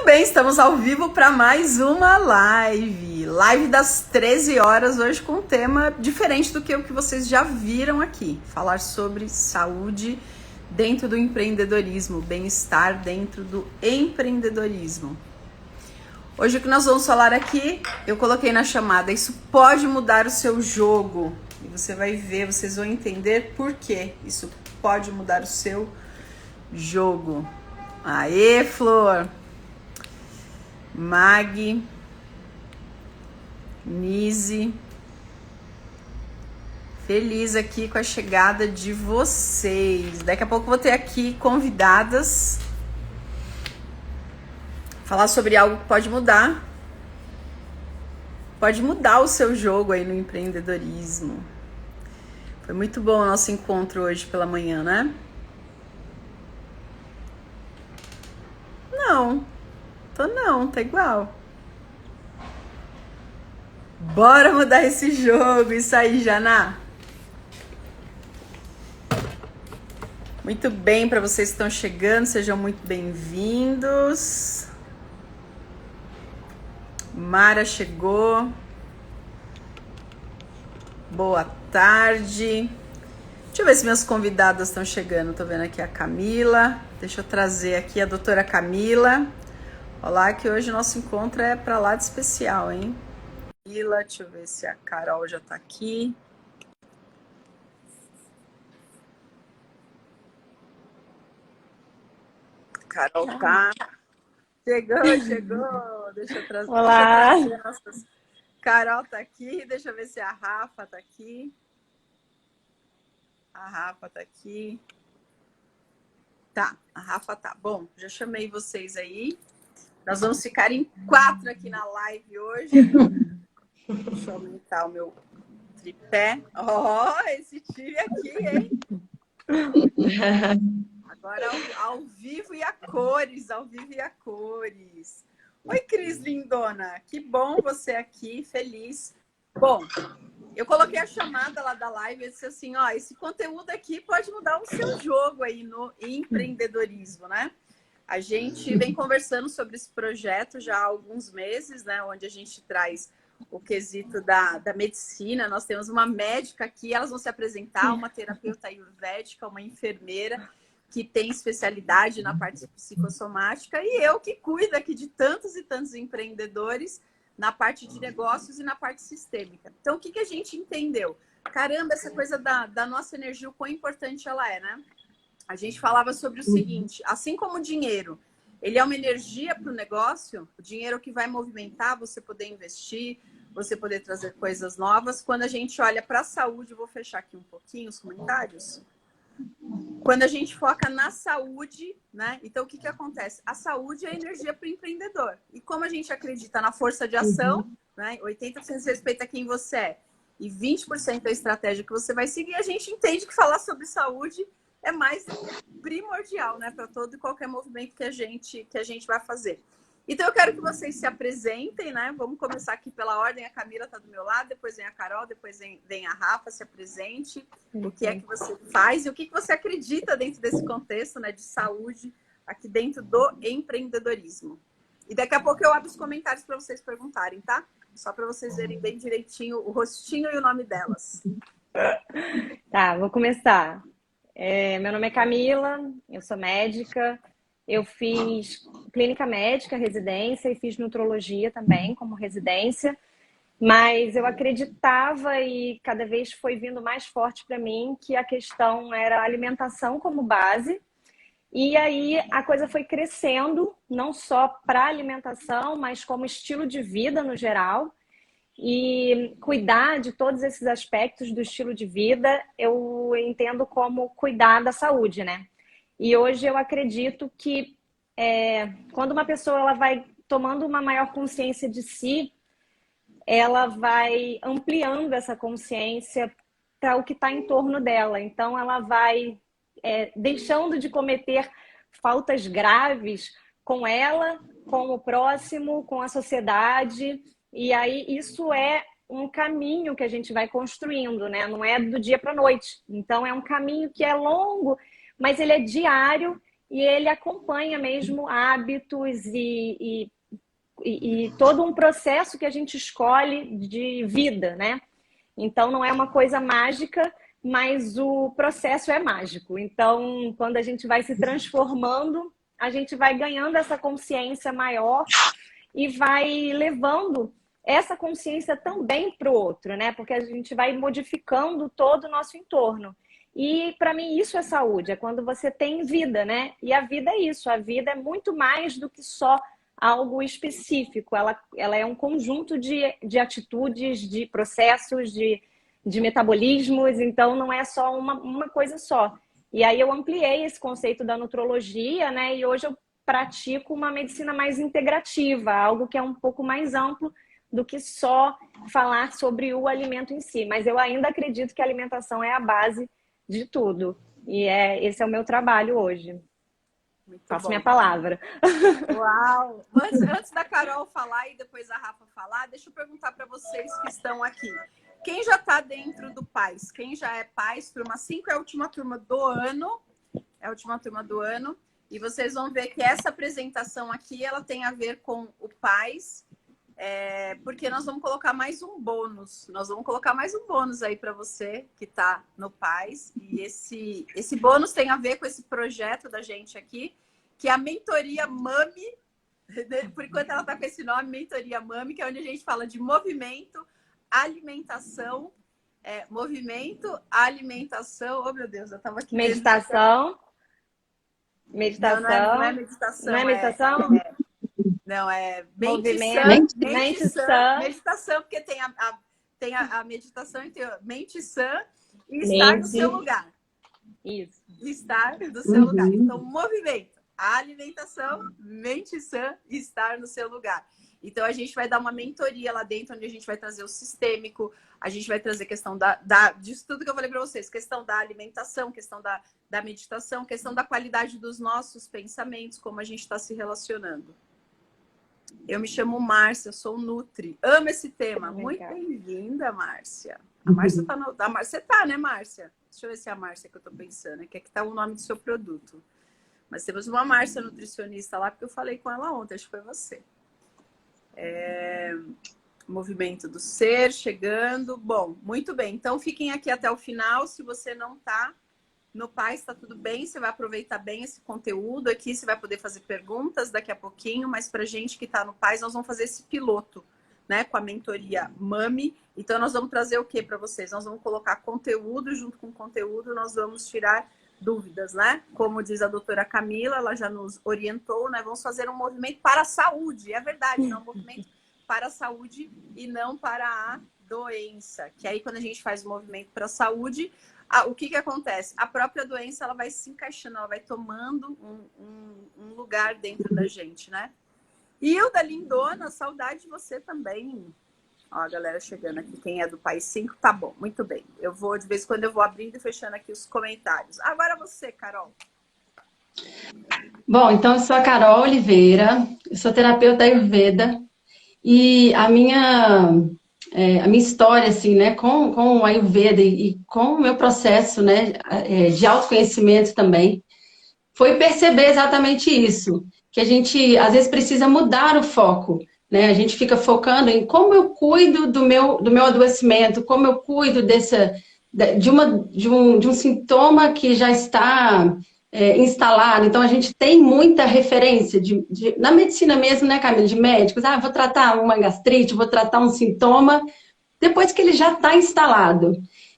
bem, estamos ao vivo para mais uma live das 13 horas, hoje com um tema diferente do que o que vocês já viram aqui, falar sobre saúde dentro do empreendedorismo, bem-estar dentro do empreendedorismo. Hoje o que nós vamos falar aqui, eu coloquei na chamada, isso pode mudar o seu jogo, e você vai ver, vocês vão entender por que isso pode mudar o seu jogo. Aê, Flor! Mag, Nise, feliz aqui com a chegada de vocês. Daqui a pouco vou ter aqui convidadas, falar sobre algo que pode mudar o seu jogo aí no empreendedorismo. Foi muito bom o nosso encontro hoje pela manhã, né? Não, tá igual. Bora mudar esse jogo, isso aí, Janá. Muito bem, para vocês que estão chegando, sejam muito bem-vindos. Mara chegou. Boa tarde. Deixa eu ver se minhas convidadas estão chegando. Tô vendo aqui a Camila. Deixa eu trazer aqui a doutora Camila. Olá, que hoje o nosso encontro é para lá de especial, hein? Camila, deixa eu ver se a Carol já tá aqui. Carol tá. Chegou. Deixa eu trazer. Olá. Carol tá aqui. Deixa eu ver se a Rafa tá aqui. A Rafa tá aqui. Tá, a Rafa tá. Bom, já chamei vocês aí. Nós vamos ficar em 4 aqui na live hoje. Deixa eu aumentar o meu tripé. Esse time aqui, hein? Agora ao vivo e a cores, Oi, Cris lindona. Que bom você aqui, feliz. Bom, eu coloquei a chamada lá da live e disse assim, ó, esse conteúdo aqui pode mudar o seu jogo aí no empreendedorismo, né? A gente vem conversando sobre esse projeto já há alguns meses, né? Onde a gente traz o quesito da medicina. Nós temos uma médica aqui, elas vão se apresentar, uma terapeuta ayurvédica, uma enfermeira que tem especialidade na parte psicossomática e eu que cuido aqui de tantos e tantos empreendedores na parte de negócios e na parte sistêmica. Então, o que a gente entendeu? Caramba, essa coisa da nossa energia, o quão importante ela é, né? A gente falava sobre o seguinte, assim como o dinheiro, ele é uma energia para o negócio, o dinheiro que vai movimentar, você poder investir, você poder trazer coisas novas. Quando a gente olha para a saúde, vou fechar aqui um pouquinho os comentários. Quando a gente foca na saúde, né? Então, o que acontece? A saúde é energia para o empreendedor. E como a gente acredita na força de ação, né? 80% respeita quem você é e 20% é a estratégia que você vai seguir, a gente entende que falar sobre saúde é mais primordial, né? Para todo e qualquer movimento que a gente vai fazer. Então, eu quero que vocês se apresentem, né? Vamos começar aqui pela ordem. A Camila está do meu lado, depois vem a Carol, depois vem a Rafa, se apresente. O que é que você faz e o que você acredita dentro desse contexto, né, de saúde aqui dentro do empreendedorismo. E daqui a pouco eu abro os comentários para vocês perguntarem, tá? Só para vocês verem bem direitinho o rostinho e o nome delas. Tá, vou começar. Meu nome é Camila, eu sou médica. Eu fiz clínica médica, residência, e fiz nutrologia também como residência, mas eu acreditava e cada vez foi vindo mais forte para mim que a questão era a alimentação como base, e aí a coisa foi crescendo, não só para a alimentação, mas como estilo de vida no geral, e cuidar de todos esses aspectos do estilo de vida eu entendo como cuidar da saúde, né? E hoje eu acredito que quando uma pessoa ela vai tomando uma maior consciência de si, ela vai ampliando essa consciência para o que está em torno dela. Então, ela vai deixando de cometer faltas graves com ela, com o próximo, com a sociedade. E aí isso é um caminho que a gente vai construindo, né? Não é do dia para a noite. Então, é um caminho que é longo, mas ele é diário e ele acompanha mesmo hábitos e todo um processo que a gente escolhe de vida, né? Então, não é uma coisa mágica, mas o processo é mágico. Então, quando a gente vai se transformando, a gente vai ganhando essa consciência maior e vai levando essa consciência também para o outro, né? Porque a gente vai modificando todo o nosso entorno. E para mim isso é saúde, é quando você tem vida, né? E a vida é isso, a vida é muito mais do que só algo específico. Ela é um conjunto de atitudes, de processos, de metabolismos, então não é só uma coisa só. E aí eu ampliei esse conceito da nutrologia, né? E hoje eu pratico uma medicina mais integrativa, algo que é um pouco mais amplo do que só falar sobre o alimento em si. Mas eu ainda acredito que a alimentação é a base de tudo. E esse é o meu trabalho hoje. Muito Faço bom. minha palavra. Uau! Antes da Carol falar e depois a Rafa falar, deixa eu perguntar para vocês que estão aqui. Quem já está dentro do PAIS? Quem já é PAIS? Turma 5 é a última turma do ano. É a última turma do ano. E vocês vão ver que essa apresentação aqui, ela tem a ver com o PAIS, porque nós vamos colocar mais um bônus. Nós vamos colocar mais um bônus aí para você que está no PAIS. E esse bônus tem a ver com esse projeto da gente aqui, que é a Mentoria Mami. Por enquanto ela está com esse nome, Mentoria Mami, que é onde a gente fala de movimento, alimentação, alimentação. Oh, meu Deus, eu estava aqui. Meditação. Não, não é meditação. Não é meditação? Não, é mente sã. Meditação, porque tem a meditação inteira. Mente sã e estar no seu lugar. Isso. Estar no seu lugar. Então, movimento, alimentação, mente sã e estar no seu lugar. Então, a gente vai dar uma mentoria lá dentro, onde a gente vai trazer o sistêmico, a gente vai trazer questão disso tudo que eu falei para vocês, questão da alimentação, questão da meditação, questão da qualidade dos nossos pensamentos, como a gente está se relacionando. Eu me chamo Márcia, sou Nutri. Amo esse tema. Muito bem-vinda, Márcia. A Márcia tá no... Você tá, né, Márcia? Deixa eu ver se é a Márcia que eu tô pensando. Que aqui tá o nome do seu produto. Mas temos uma Márcia nutricionista lá, porque eu falei com ela ontem. Acho que foi você. Movimento do ser, chegando. Bom, muito bem. Então, fiquem aqui até o final. Se você não tá no PAIS, está tudo bem, você vai aproveitar bem esse conteúdo aqui, você vai poder fazer perguntas daqui a pouquinho, mas para gente que está no PAIS, nós vamos fazer esse piloto, né, com a mentoria Mami. Então, nós vamos trazer o que para vocês? Nós vamos colocar conteúdo, junto com conteúdo, nós vamos tirar dúvidas, né? Como diz a doutora Camila, ela já nos orientou, né? Vamos fazer um movimento para a saúde, é verdade, não um movimento para a saúde e não para a doença. Que aí, quando a gente faz o movimento para a saúde, o que acontece? A própria doença ela vai se encaixando, ela vai tomando um lugar dentro da gente, né? E Hilda lindona, saudade de você também. Ó, a galera chegando aqui, quem é do PAIS 5, tá bom, muito bem. Eu vou, de vez em quando, eu vou abrindo e fechando aqui os comentários. Agora você, Carol. Bom, então eu sou a Carol Oliveira, eu sou terapeuta Ayurveda e a minha história, assim, né, com o Ayurveda e com o meu processo, né, de autoconhecimento também, foi perceber exatamente isso, que a gente, às vezes, precisa mudar o foco, né, a gente fica focando em como eu cuido do meu adoecimento, como eu cuido de um sintoma que já está instalado. Então, a gente tem muita referência na medicina mesmo, né, Camila, de médicos. Vou tratar uma gastrite, vou tratar um sintoma, depois que ele já está instalado.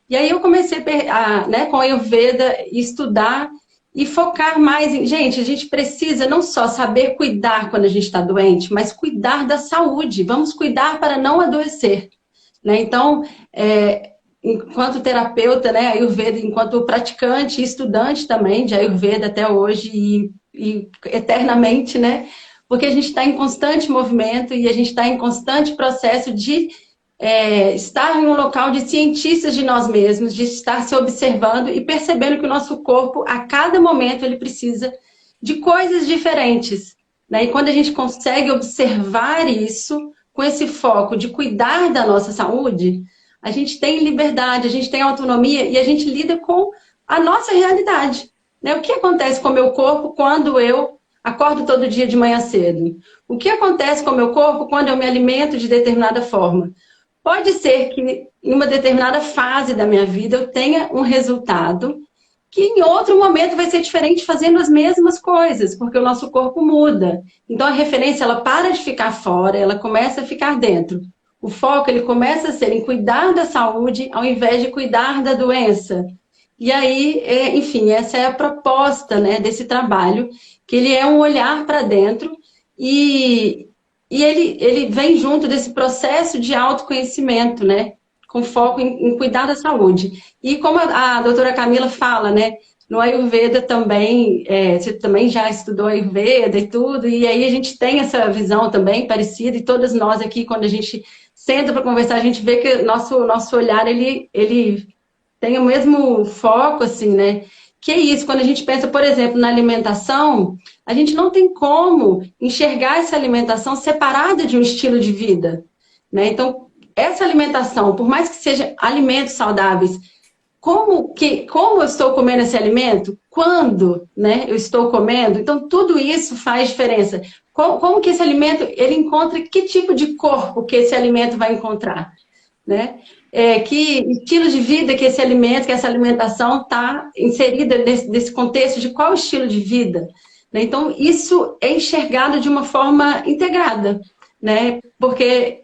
E aí eu comecei com a Ayurveda, estudar e focar mais em... Gente, a gente precisa não só saber cuidar quando a gente está doente, mas cuidar da saúde. Vamos cuidar para não adoecer, né? Então, enquanto terapeuta, né, Ayurveda, enquanto praticante e estudante também de Ayurveda até hoje e eternamente, né? Porque a gente está em constante movimento e a gente está em constante processo de estar em um local de cientistas de nós mesmos, de estar se observando e percebendo que o nosso corpo, a cada momento, ele precisa de coisas diferentes, né? E quando a gente consegue observar isso, com esse foco de cuidar da nossa saúde, a gente tem liberdade, a gente tem autonomia e a gente lida com a nossa realidade, né? O que acontece com o meu corpo quando eu acordo todo dia de manhã cedo? O que acontece com o meu corpo quando eu me alimento de determinada forma? Pode ser que em uma determinada fase da minha vida eu tenha um resultado que em outro momento vai ser diferente fazendo as mesmas coisas, porque o nosso corpo muda. Então a referência ela para de ficar fora, ela começa a ficar dentro. O foco ele começa a ser em cuidar da saúde ao invés de cuidar da doença. E aí, enfim, essa é a proposta, né, desse trabalho, que ele é um olhar para dentro e ele vem junto desse processo de autoconhecimento, né, com foco em cuidar da saúde. E como a doutora Camila fala, né, no Ayurveda também, você também já estudou Ayurveda e tudo, e aí a gente tem essa visão também parecida, e todas nós aqui, quando a gente senta para conversar, a gente vê que nosso olhar, ele tem o mesmo foco, assim, né? Que é isso, quando a gente pensa, por exemplo, na alimentação, a gente não tem como enxergar essa alimentação separada de um estilo de vida, né? Então, essa alimentação, por mais que seja alimentos saudáveis, como eu estou comendo esse alimento? Quando, né, eu estou comendo? Então, tudo isso faz diferença. Como que esse alimento, ele encontra, que tipo de corpo que esse alimento vai encontrar, né? Que estilo de vida que esse alimento, que essa alimentação está inserida nesse contexto de qual estilo de vida. Né? Então, isso é enxergado de uma forma integrada, né? Porque,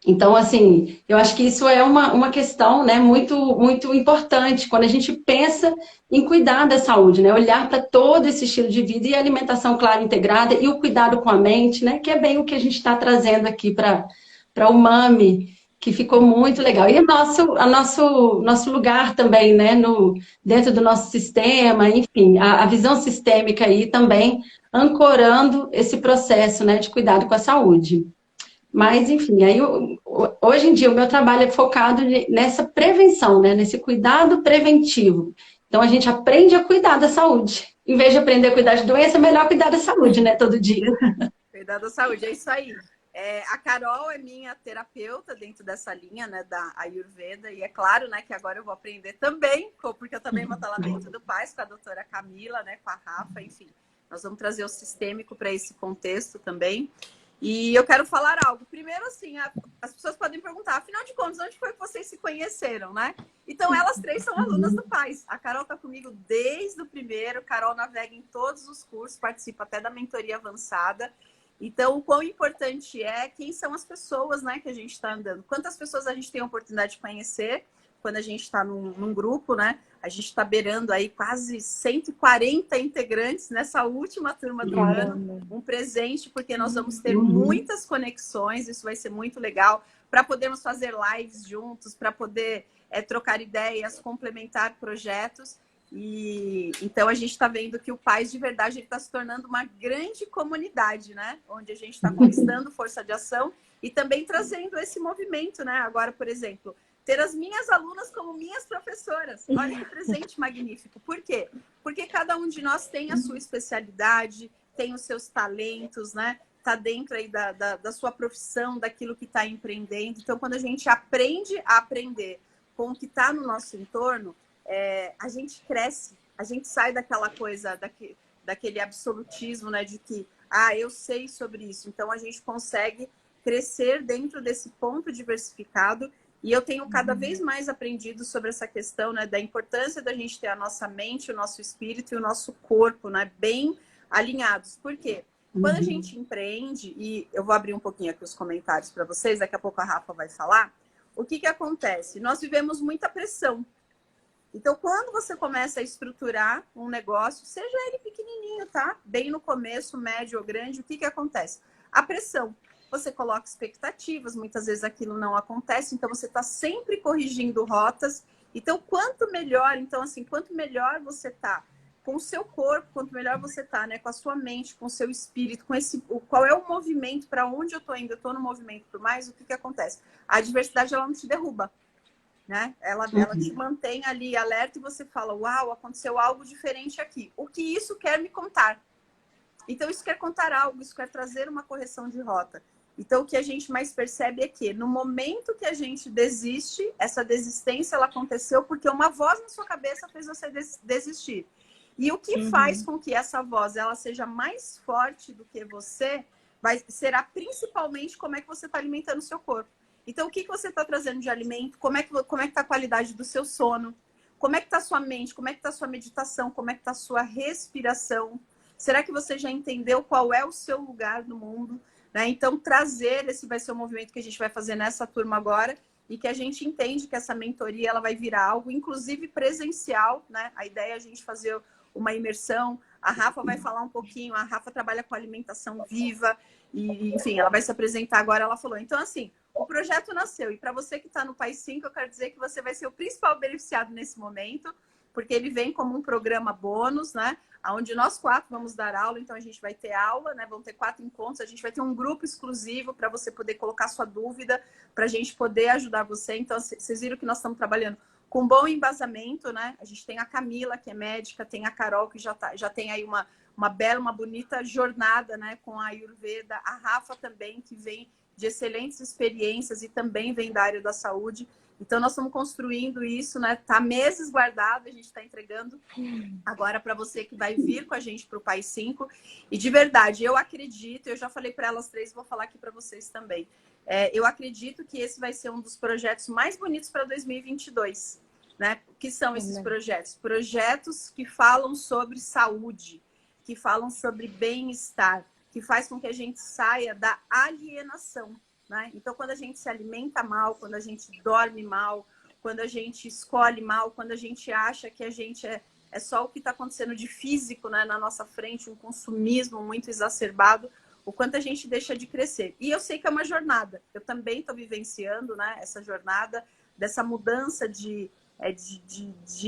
então, assim, eu acho que isso é uma questão, né, muito, muito importante quando a gente pensa em cuidar da saúde, né? Olhar para todo esse estilo de vida e a alimentação, claro, integrada e o cuidado com a mente, né? Que é bem o que a gente está trazendo aqui para o MAMI, que ficou muito legal. E nosso lugar também, né, dentro do nosso sistema, enfim, a visão sistêmica aí também ancorando esse processo, né, de cuidado com a saúde. Mas, enfim, aí hoje em dia o meu trabalho é focado nessa prevenção, né, nesse cuidado preventivo. Então a gente aprende a cuidar da saúde. Em vez de aprender a cuidar de doença, é melhor cuidar da saúde, né, todo dia. Cuidar da saúde, é isso aí. A Carol é minha terapeuta dentro dessa linha, né, da Ayurveda, e é claro, né, que agora eu vou aprender também, porque eu também vou estar lá dentro do PAS com a doutora Camila, né, com a Rafa, enfim. Nós vamos trazer o sistêmico para esse contexto também. E eu quero falar algo. Primeiro, assim, as pessoas podem perguntar, afinal de contas, onde foi que vocês se conheceram, né? Então, elas três são alunas do PAS. A Carol está comigo desde o primeiro, a Carol navega em todos os cursos, participa até da mentoria avançada. Então, o quão importante é quem são as pessoas, né, que a gente está andando. Quantas pessoas a gente tem a oportunidade de conhecer quando a gente está num grupo, né? A gente está beirando aí quase 140 integrantes nessa última turma do ano. Um presente, porque nós vamos ter muitas conexões, isso vai ser muito legal, para podermos fazer lives juntos, para poder trocar ideias, complementar projetos. E então a gente está vendo que o PAS de verdade está se tornando uma grande comunidade, né? Onde a gente está conquistando força de ação e também trazendo esse movimento, né? Agora, por exemplo, ter as minhas alunas como minhas professoras. Olha que presente magnífico. Por quê? Porque cada um de nós tem a sua especialidade, tem os seus talentos, né? Está dentro aí da sua profissão, daquilo que está empreendendo. Então, quando a gente aprende a aprender com o que está no nosso entorno, a gente cresce, a gente sai daquela coisa, daquele absolutismo, né? De que, eu sei sobre isso. Então, a gente consegue crescer dentro desse ponto diversificado. E eu tenho cada vez mais aprendido sobre essa questão, né, da importância da gente ter a nossa mente, o nosso espírito e o nosso corpo, né, bem alinhados. Por quê? Quando a gente empreende, e eu vou abrir um pouquinho aqui os comentários para vocês, daqui a pouco a Rafa vai falar, o que acontece? Nós vivemos muita pressão. Então, quando você começa a estruturar um negócio, seja ele pequenininho, tá? Bem no começo, médio ou grande, o que acontece? A pressão. Você coloca expectativas, muitas vezes aquilo não acontece, então você está sempre corrigindo rotas. Então, quanto melhor você está com o seu corpo, quanto melhor você está, né, com a sua mente, com o seu espírito, qual é o movimento, para onde eu estou indo, eu estou no movimento por mais, o que acontece? A adversidade, ela não te derruba, né? Ela te mantém ali alerta e você fala, uau, aconteceu algo diferente aqui. O que isso quer me contar? Então, isso quer contar algo, isso quer trazer uma correção de rota. Então, o que a gente mais percebe é que no momento que a gente desiste, essa desistência ela aconteceu porque uma voz na sua cabeça fez você desistir. E o que faz com que essa voz ela seja mais forte do que você será principalmente como é que você está alimentando o seu corpo. Então, o que você está trazendo de alimento? Como é que está a qualidade do seu sono? Como é que está a sua mente? Como é que está a sua meditação? Como é que está a sua respiração? Será que você já entendeu qual é o seu lugar no mundo? Né? Então, trazer, esse vai ser o movimento que a gente vai fazer nessa turma agora, e que a gente entende que essa mentoria ela vai virar algo, inclusive presencial, né? A ideia é a gente fazer uma imersão. A Rafa vai falar um pouquinho, a Rafa trabalha com alimentação viva, e enfim, ela vai se apresentar agora, ela falou. Então, assim, o projeto nasceu, e para você que está no País 5, eu quero dizer que você vai ser o principal beneficiado nesse momento, porque ele vem como um programa bônus, né? Onde nós 4 vamos dar aula, então a gente vai ter aula, né? Vão ter 4 encontros, a gente vai ter um grupo exclusivo para você poder colocar sua dúvida, para a gente poder ajudar você. Então, vocês viram que nós estamos trabalhando com bom embasamento, né? A gente tem a Camila, que é médica, tem a Carol, que já tem aí uma bela, uma bonita jornada, né? Com a Ayurveda, a Rafa também, que vem de excelentes experiências e também vem da área da saúde. Então, nós estamos construindo isso, né? Tá meses guardado, a gente está entregando agora para você que vai vir com a gente para o País 5. E de verdade, eu acredito, eu já falei para elas 3, vou falar aqui para vocês também. Eu acredito que esse vai ser um dos projetos mais bonitos para 2022. Né? O que são esses projetos? Projetos que falam sobre saúde, que falam sobre bem-estar, que faz com que a gente saia da alienação. Né? Então, quando a gente se alimenta mal, quando a gente dorme mal, quando a gente escolhe mal, quando a gente acha que a gente é só o que está acontecendo de físico, né, na nossa frente, um consumismo muito exacerbado, o quanto a gente deixa de crescer. E eu sei que é uma jornada. Eu também estou vivenciando, né, essa jornada dessa mudança de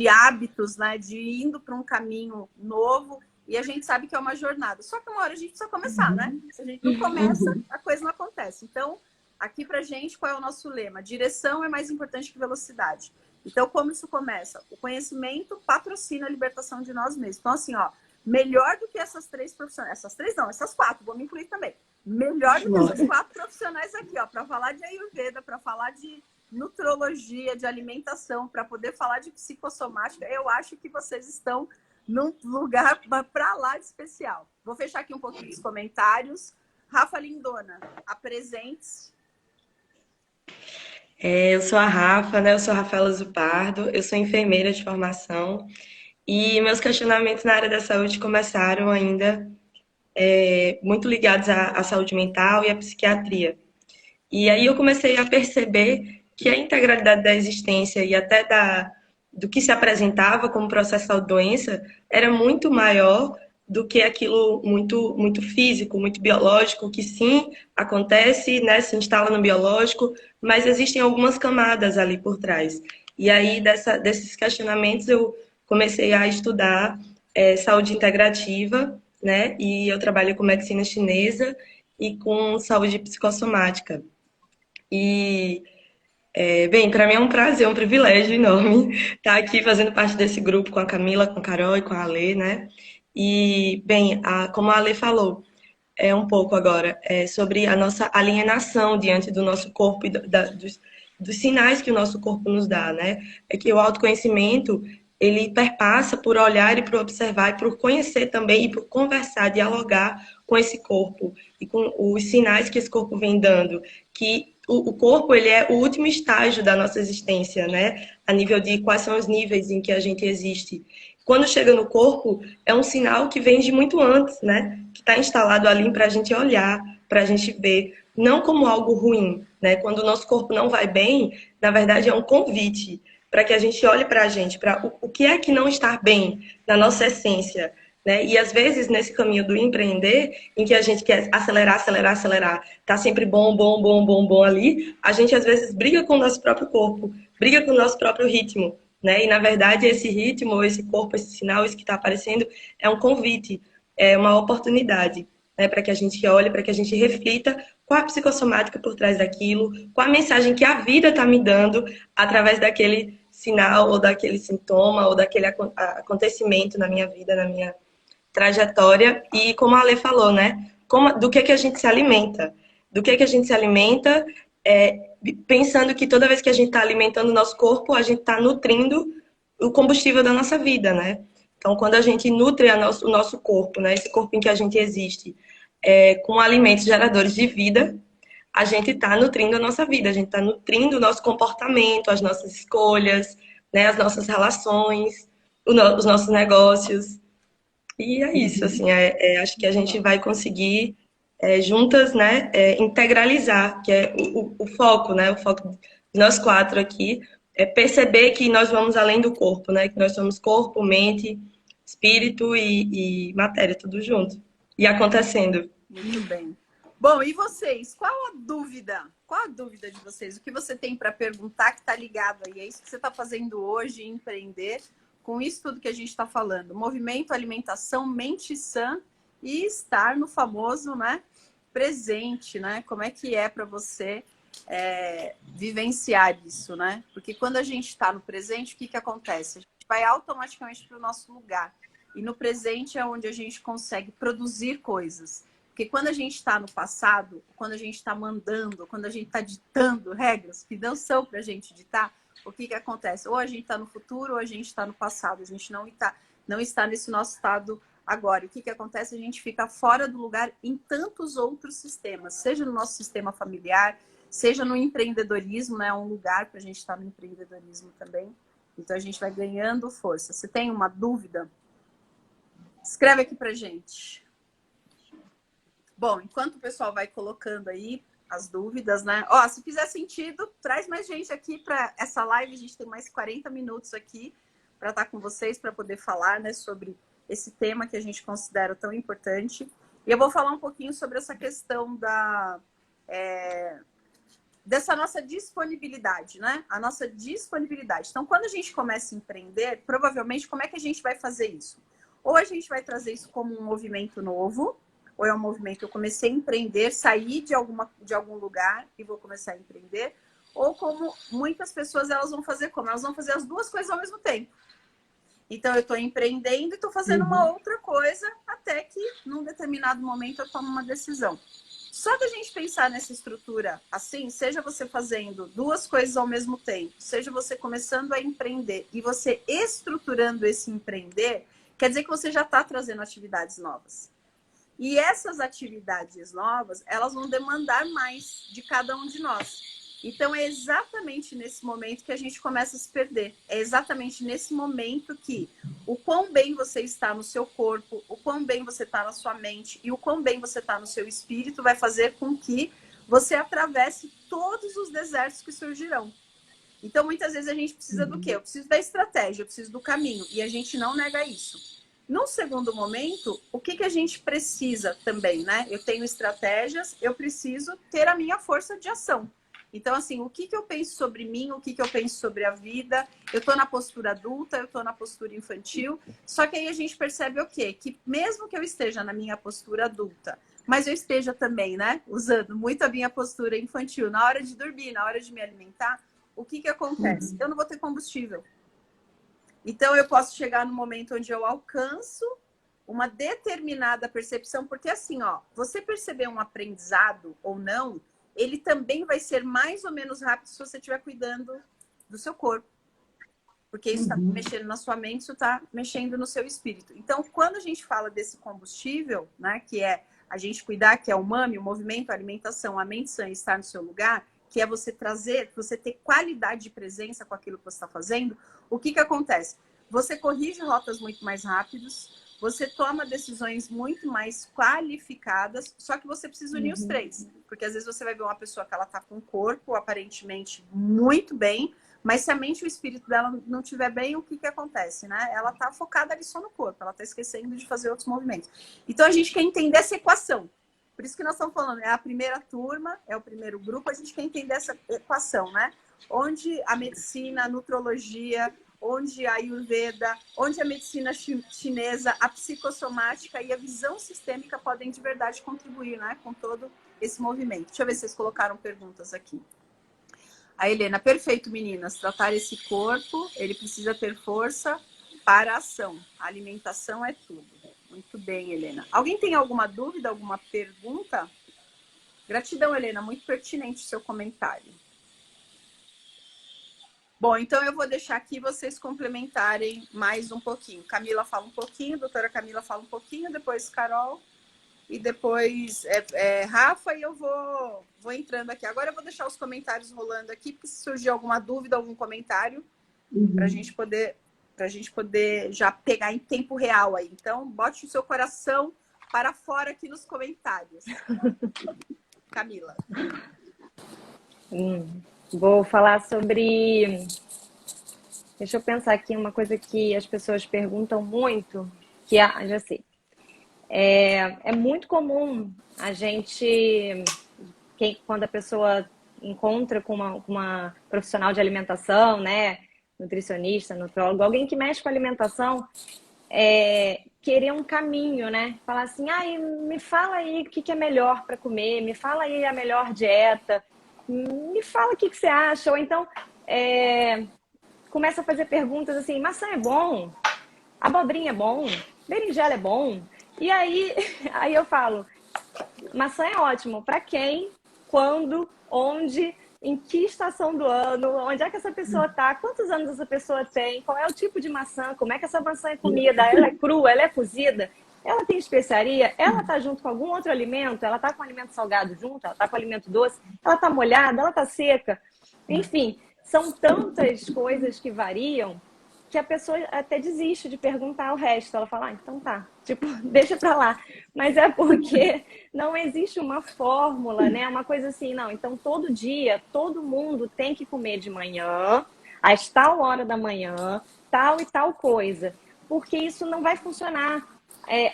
hábitos, né, de indo para um caminho novo. E a gente sabe que é uma jornada. Só que uma hora a gente precisa começar, né? Se a gente não começa, a coisa não acontece. Então, aqui pra gente, qual é o nosso lema? Direção é mais importante que velocidade. Então, como isso começa? O conhecimento patrocina a libertação de nós mesmos. Então, assim, ó, melhor do que essas 3 profissionais. Essas 3 não, essas 4, vou me incluir também. Melhor do que essas 4 profissionais aqui, ó, para falar de Ayurveda, para falar de nutrologia, de alimentação, para poder falar de psicossomática, eu acho que vocês estão num lugar para lá de especial. Vou fechar aqui um pouquinho dos comentários. Rafa Lindona, apresente-se. Eu sou a Rafa, né? Eu sou a Rafaela Zupardo, eu sou enfermeira de formação e meus questionamentos na área da saúde começaram ainda muito ligados à saúde mental e à psiquiatria. E aí eu comecei a perceber que a integralidade da existência e até do que se apresentava como processual de doença era muito maior do que aquilo muito, muito físico, muito biológico, que sim, acontece, né, se instala no biológico, mas existem algumas camadas ali por trás. E aí, desses questionamentos, eu comecei a estudar saúde integrativa, né, e eu trabalho com medicina chinesa e com saúde psicossomática. E bem, para mim é um prazer, um privilégio enorme estar aqui fazendo parte desse grupo com a Camila, com a Carol e com a Ale, né? E, bem, como a Ale falou, um pouco agora, sobre a nossa alienação diante do nosso corpo e dos sinais que o nosso corpo nos dá, né? É que o autoconhecimento, ele perpassa por olhar e por observar e por conhecer também e por conversar, dialogar com esse corpo e com os sinais que esse corpo vem dando, que o corpo, ele é o último estágio da nossa existência, né? A nível de quais são os níveis em que a gente existe. Quando chega no corpo, é um sinal que vem de muito antes, né? Que está instalado ali para a gente olhar, para a gente ver, não como algo ruim, né? Quando o nosso corpo não vai bem, na verdade é um convite para que a gente olhe para a gente, para o que é que não está bem na nossa essência, né? E às vezes, nesse caminho do empreender, em que a gente quer acelerar, acelerar, acelerar, tá sempre bom, bom, bom, bom, bom ali, a gente às vezes briga com o nosso próprio corpo, briga com o nosso próprio ritmo, né? E na verdade, esse ritmo, esse corpo, esse sinal, isso que está aparecendo, é um convite, é uma oportunidade, né? Para que a gente olhe, para que a gente reflita qual a psicossomática por trás daquilo, qual a mensagem que a vida está me dando através daquele sinal, ou daquele sintoma, ou daquele acontecimento na minha vida, na minha trajetória. E como a Ale falou, né? Do que a gente se alimenta. do que a gente se alimenta, pensando que toda vez que a gente está alimentando o nosso corpo, a gente está nutrindo o combustível da nossa vida, né? Então, quando a gente nutre o nosso corpo, né, esse corpo em que a gente existe, com alimentos geradores de vida, a gente está nutrindo a nossa vida, a gente está nutrindo o nosso comportamento, as nossas escolhas, né, as nossas relações, os nossos negócios. E é isso, assim, acho que a gente vai conseguir juntas, né, integralizar, que é o foco, né, o foco de nós quatro aqui, é perceber que nós vamos além do corpo, né, que nós somos corpo, mente, espírito e matéria, tudo junto. E acontecendo. Muito bem. Bom, e vocês? Qual a dúvida? Qual a dúvida de vocês? O que você tem para perguntar que está ligado aí? É isso que você está fazendo hoje, empreender, com isso tudo que a gente está falando. Movimento, alimentação, mente sã e estar no famoso, né, presente, né? Como é que é para você vivenciar isso, né? Porque quando a gente está no presente, o que acontece? A gente vai automaticamente para o nosso lugar. E no presente é onde a gente consegue produzir coisas. Porque quando a gente está no passado, quando a gente está mandando, quando a gente está ditando regras que não são para a gente ditar, o que acontece? Ou a gente está no futuro ou a gente está no passado. A gente não está nesse nosso estado agora. E o que acontece? A gente fica fora do lugar em tantos outros sistemas. Seja no nosso sistema familiar, seja no empreendedorismo, né? É um lugar para a gente estar no empreendedorismo também. Então a gente vai ganhando força. Se tem uma dúvida, escreve aqui pra gente. Bom, enquanto o pessoal vai colocando aí as dúvidas, né? Ó, se fizer sentido, traz mais gente aqui para essa live. A gente tem mais 40 minutos aqui para estar com vocês, para poder falar, né, sobre esse tema que a gente considera tão importante. E eu vou falar um pouquinho sobre essa questão dessa nossa disponibilidade, né? A nossa disponibilidade. Então, quando a gente começa a empreender, provavelmente, como é que a gente vai fazer isso? Ou a gente vai trazer isso como um movimento novo, ou é um movimento que eu comecei a empreender, sair de algum lugar e vou começar a empreender, ou como muitas pessoas elas vão fazer como? Elas vão fazer as duas coisas ao mesmo tempo. Então, eu estou empreendendo e estou fazendo uma outra coisa até que, num determinado momento, eu tomo uma decisão. Só que a gente pensar nessa estrutura assim, seja você fazendo duas coisas ao mesmo tempo, seja você começando a empreender e você estruturando esse empreender, quer dizer que você já está trazendo atividades novas. E essas atividades novas, elas vão demandar mais de cada um de nós. Então, é exatamente nesse momento que a gente começa a se perder. É exatamente nesse momento que o quão bem você está no seu corpo, o quão bem você está na sua mente e o quão bem você está no seu espírito vai fazer com que você atravesse todos os desertos que surgirão. Então, muitas vezes a gente precisa do quê? Eu preciso da estratégia, eu preciso do caminho. E a gente não nega isso. Num segundo momento, o que a gente precisa também, né? Eu tenho estratégias, eu preciso ter a minha força de ação. Então, assim, o que eu penso sobre mim, o que eu penso sobre a vida, eu tô na postura adulta, eu tô na postura infantil, só que aí a gente percebe o quê? Que mesmo que eu esteja na minha postura adulta, mas eu esteja também, né, usando muito a minha postura infantil, na hora de dormir, na hora de me alimentar, o que acontece? Eu não vou ter combustível. Então, eu posso chegar no momento onde eu alcanço uma determinada percepção, porque assim, ó, você perceber um aprendizado ou não, ele também vai ser mais ou menos rápido se você estiver cuidando do seu corpo. Porque isso está mexendo na sua mente, isso está mexendo no seu espírito. Então, quando a gente fala desse combustível, né, que é a gente cuidar, que é o MAMI, o movimento, a alimentação, a mente sã, estar no seu lugar, que é você trazer, você ter qualidade de presença com aquilo que você está fazendo, o que acontece? Você corrige rotas muito mais rápidos, você toma decisões muito mais qualificadas, só que você precisa unir os três. Porque às vezes você vai ver uma pessoa que ela está com o corpo aparentemente muito bem, mas se a mente e o espírito dela não estiver bem, o que acontece, né? Ela está focada ali só no corpo, ela está esquecendo de fazer outros movimentos. Então a gente quer entender essa equação. Por isso que nós estamos falando, é a primeira turma, é o primeiro grupo, a gente quer entender essa equação, né? Onde a medicina, a nutrologia, onde a Ayurveda, onde a medicina chinesa, a psicossomática e a visão sistêmica podem de verdade contribuir, né, com todo esse movimento. Deixa eu ver se vocês colocaram perguntas aqui. A Helena, perfeito, meninas. Tratar esse corpo, ele precisa ter força para a ação. A alimentação é tudo. Muito bem, Helena. Alguém tem alguma dúvida, alguma pergunta? Gratidão, Helena, muito pertinente o seu comentário. Bom, então eu vou deixar aqui vocês complementarem mais um pouquinho. Camila fala um pouquinho, doutora Camila fala um pouquinho, depois Carol e depois Rafa, e eu vou entrando aqui. Agora eu vou deixar os comentários rolando aqui, porque se surgir alguma dúvida, algum comentário, para a gente poder já pegar em tempo real aí. Então, bote o seu coração para fora aqui nos comentários. Camila. Vou falar sobre... Deixa eu pensar aqui uma coisa que as pessoas perguntam muito, que já sei. É muito comum a gente, quando a pessoa encontra com uma profissional de alimentação, né, nutricionista, nutrólogo, alguém que mexe com alimentação, querer um caminho, né? Falar assim, me fala aí o que é melhor para comer, me fala aí a melhor dieta, me fala o que você acha. Ou então, começa a fazer perguntas assim, maçã é bom? Abobrinha é bom? Berinjela é bom? E aí eu falo, maçã é ótimo. Para quem? Quando? Onde? Em que estação do ano? Onde é que essa pessoa está? Quantos anos essa pessoa tem? Qual é o tipo de maçã? Como é que essa maçã é comida? Ela é crua? Ela é cozida? Ela tem especiaria? Ela está junto com algum outro alimento? Ela está com alimento salgado junto? Ela está com alimento doce? Ela está molhada? Ela está seca? Enfim, são tantas coisas que variam que a pessoa até desiste de perguntar o resto. Ela fala, então tá, tipo, deixa pra lá. Mas é porque não existe uma fórmula, né? Uma coisa assim, não. Então, todo dia, todo mundo tem que comer de manhã, às tal hora da manhã, tal e tal coisa. Porque isso não vai funcionar.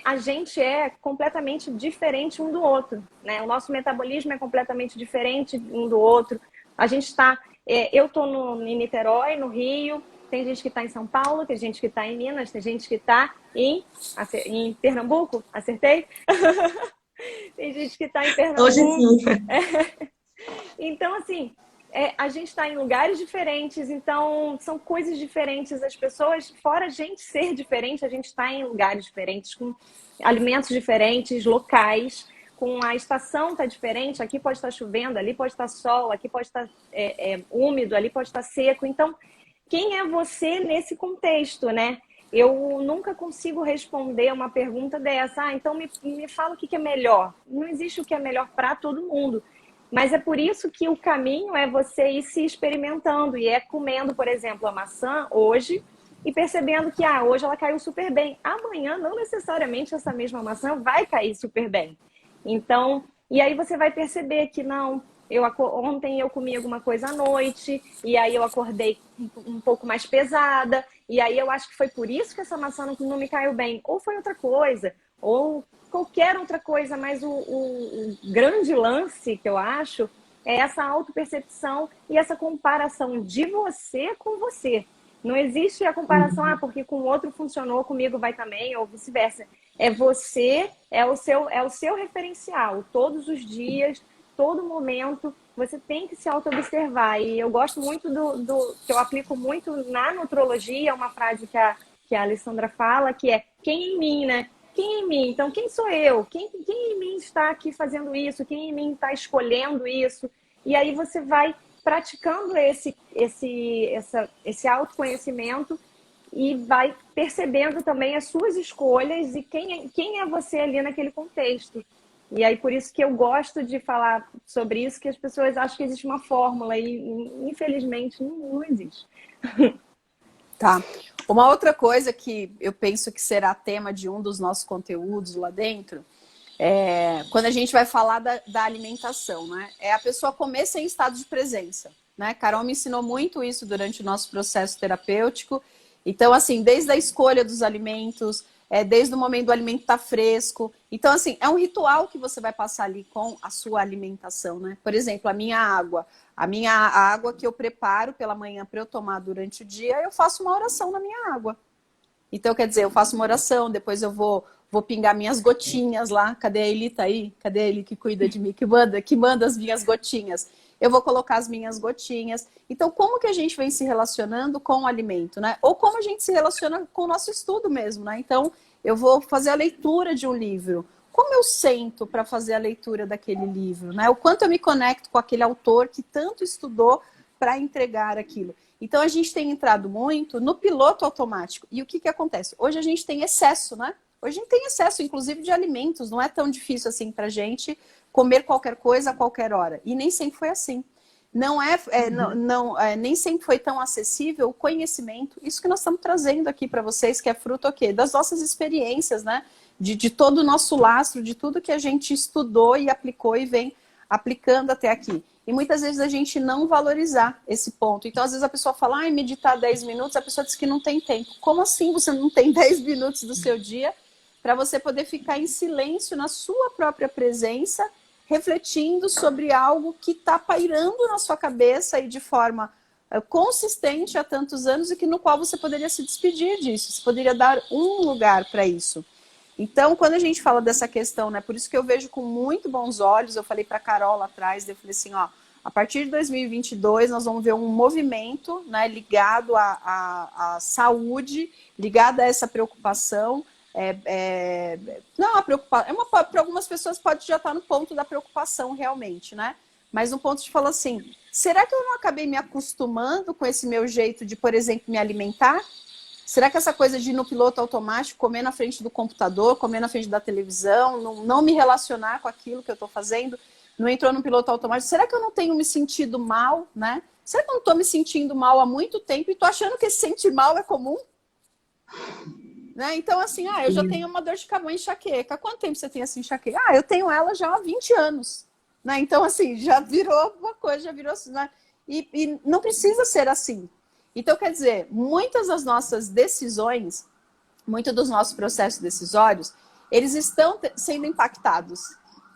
A gente é completamente diferente um do outro, né? O nosso metabolismo é completamente diferente um do outro. A gente está... eu estou em Niterói, no Rio... Tem gente que está em São Paulo, tem gente que está em Minas, tem gente que está em Pernambuco. Acertei? Tem gente que está em Pernambuco. Hoje sim. Então, assim, a gente está em lugares diferentes, então são coisas diferentes. As pessoas, fora a gente ser diferente, a gente está em lugares diferentes, com alimentos diferentes, locais, com a estação tá diferente. Aqui pode estar chovendo, ali pode estar sol, aqui pode estar úmido, ali pode estar seco. Então, quem é você nesse contexto, né? Eu nunca consigo responder uma pergunta dessa. Então me fala o que é melhor. Não existe o que é melhor para todo mundo. Mas é por isso que o caminho é você ir se experimentando. E comendo, por exemplo, a maçã hoje e percebendo que hoje ela caiu super bem. Amanhã, não necessariamente essa mesma maçã vai cair super bem. Então, e aí você vai perceber que não... Ontem eu comi alguma coisa à noite, e aí eu acordei um pouco mais pesada, e aí eu acho que foi por isso que essa maçã não me caiu bem. Ou foi outra coisa, ou qualquer outra coisa, mas o grande lance que eu acho é essa autopercepção e essa comparação de você com você. Não existe a comparação, porque com o outro funcionou, comigo vai também, ou vice-versa. É você, é o seu referencial, todos os dias, todo momento, você tem que se auto-observar. E eu gosto muito que eu aplico muito na nutrologia, uma frase que a Alessandra fala, que é quem em mim, né? Quem em mim? Então, quem sou eu? Quem em mim está aqui fazendo isso? Quem em mim está escolhendo isso? E aí você vai praticando esse autoconhecimento e vai percebendo também as suas escolhas e quem é você ali naquele contexto. E aí, por isso que eu gosto de falar sobre isso, que as pessoas acham que existe uma fórmula e, infelizmente, não existe. Tá. Uma outra coisa que eu penso que será tema de um dos nossos conteúdos lá dentro, quando a gente vai falar da alimentação, né? É a pessoa comer sem estado de presença, né? Carol me ensinou muito isso durante o nosso processo terapêutico. Então, assim, desde a escolha dos alimentos... desde o momento do alimento estar fresco. Então, assim, é um ritual que você vai passar ali com a sua alimentação, né? Por exemplo, a minha água. A água que eu preparo pela manhã para eu tomar durante o dia, eu faço uma oração na minha água. Então, quer dizer, eu faço uma oração, depois eu vou pingar minhas gotinhas lá. Cadê a Elita aí? Cadê ele que cuida de mim, que manda as minhas gotinhas? Eu vou colocar as minhas gotinhas. Então, como que a gente vem se relacionando com o alimento, né? Ou como a gente se relaciona com o nosso estudo mesmo, né? Então, eu vou fazer a leitura de um livro. como eu sento para fazer a leitura daquele livro, né? O quanto eu me conecto com aquele autor que tanto estudou para entregar aquilo. Então, a gente tem entrado muito no piloto automático. E o que acontece? Hoje a gente tem excesso, né? Hoje a gente tem excesso, inclusive, de alimentos. Não é tão difícil assim para a gente comer qualquer coisa a qualquer hora. E nem sempre foi assim. Nem sempre foi tão acessível o conhecimento. Isso que nós estamos trazendo aqui para vocês, que é fruto o quê? Das nossas experiências, né? De todo o nosso lastro, de tudo que a gente estudou e aplicou e vem aplicando até aqui. E muitas vezes a gente não valorizar esse ponto. Então, às vezes a pessoa fala, meditar 10 minutos, a pessoa diz que não tem tempo. Como assim você não tem 10 minutos do seu dia para você poder ficar em silêncio na sua própria presença, refletindo sobre algo que está pairando na sua cabeça e de forma consistente há tantos anos e que no qual você poderia se despedir disso, você poderia dar um lugar para isso. Então, quando a gente fala dessa questão, né, por isso que eu vejo com muito bons olhos, eu falei para a Carol lá atrás, eu falei assim, a partir de 2022 nós vamos ver um movimento, né, ligado à saúde, ligado a essa preocupação. Para algumas pessoas pode já estar no ponto da preocupação realmente, né? Mas no ponto de falar assim, será que eu não acabei me acostumando com esse meu jeito de, por exemplo, me alimentar? Será que essa coisa de ir no piloto automático, comer na frente do computador, comer na frente da televisão, não me relacionar com aquilo que eu estou fazendo, não entrou no piloto automático? Será que eu não tenho me sentido mal, né? Será que eu não estou me sentindo mal há muito tempo e estou achando que esse sentir mal é comum? Né? Então, assim, eu já tenho uma dor de cabeça, enxaqueca. Há quanto tempo você tem essa enxaqueca? Eu tenho ela já há 20 anos. Né? Então, assim, já virou uma coisa, já virou... Né? E não precisa ser assim. Então, quer dizer, muitas das nossas decisões, muito dos nossos processos decisórios, eles estão sendo impactados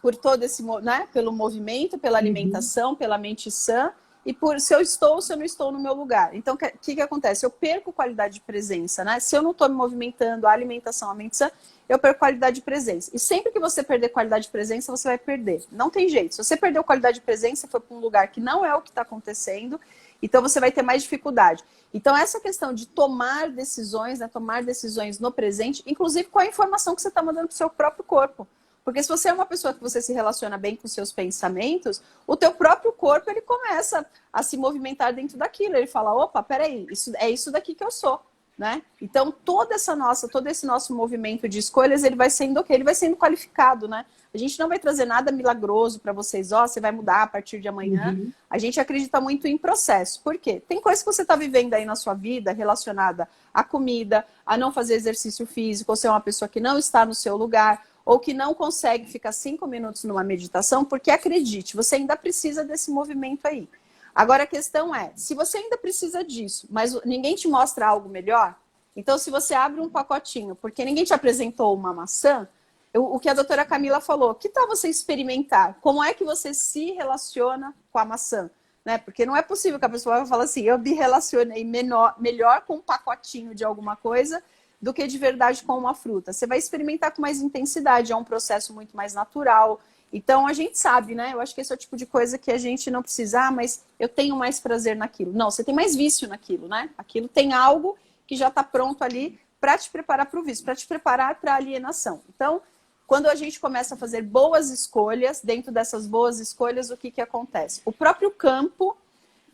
por todo esse, né, pelo movimento, pela alimentação, pela mente sã, e por se eu estou ou se eu não estou no meu lugar. Então, o que acontece? Eu perco qualidade de presença, né? Se eu não estou me movimentando, a alimentação, a mente sã, eu perco qualidade de presença. E sempre que você perder qualidade de presença, você vai perder. Não tem jeito. Se você perdeu qualidade de presença, foi para um lugar que não é o que está acontecendo, então você vai ter mais dificuldade. Então, essa questão de tomar decisões, né, tomar decisões no presente, inclusive com a informação que você está mandando para o seu próprio corpo. Porque se você é uma pessoa que você se relaciona bem com seus pensamentos, o teu próprio corpo ele começa a se movimentar dentro daquilo. Ele fala, opa, peraí, é isso daqui que eu sou. Né? Então, todo esse nosso movimento de escolhas, ele vai sendo ele vai sendo qualificado, né? A gente não vai trazer nada milagroso para vocês, você vai mudar a partir de amanhã. A gente acredita muito em processo. Por quê? Tem coisas que você está vivendo aí na sua vida relacionada à comida, a não fazer exercício físico, ou ser uma pessoa que não está no seu lugar, ou que não consegue ficar 5 minutos numa meditação, porque acredite, você ainda precisa desse movimento aí. Agora a questão é, se você ainda precisa disso, mas ninguém te mostra algo melhor, então se você abre um pacotinho, porque ninguém te apresentou uma maçã, o que a doutora Camila falou, que tal você experimentar? Como é que você se relaciona com a maçã? Né? Porque não é possível que a pessoa vai falar assim, eu me relacionei melhor com um pacotinho de alguma coisa do que de verdade com uma fruta. Você vai experimentar com mais intensidade, é um processo muito mais natural. Então, a gente sabe, né? Eu acho que esse é o tipo de coisa que a gente não precisa, mas eu tenho mais prazer naquilo. Não, você tem mais vício naquilo, né? Aquilo tem algo que já está pronto ali para te preparar para o vício, para te preparar para a alienação. Então, quando a gente começa a fazer boas escolhas, dentro dessas boas escolhas, o que acontece? O próprio campo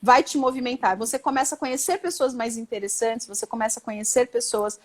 vai te movimentar. Você começa a conhecer pessoas mais interessantes, você começa a conhecer pessoas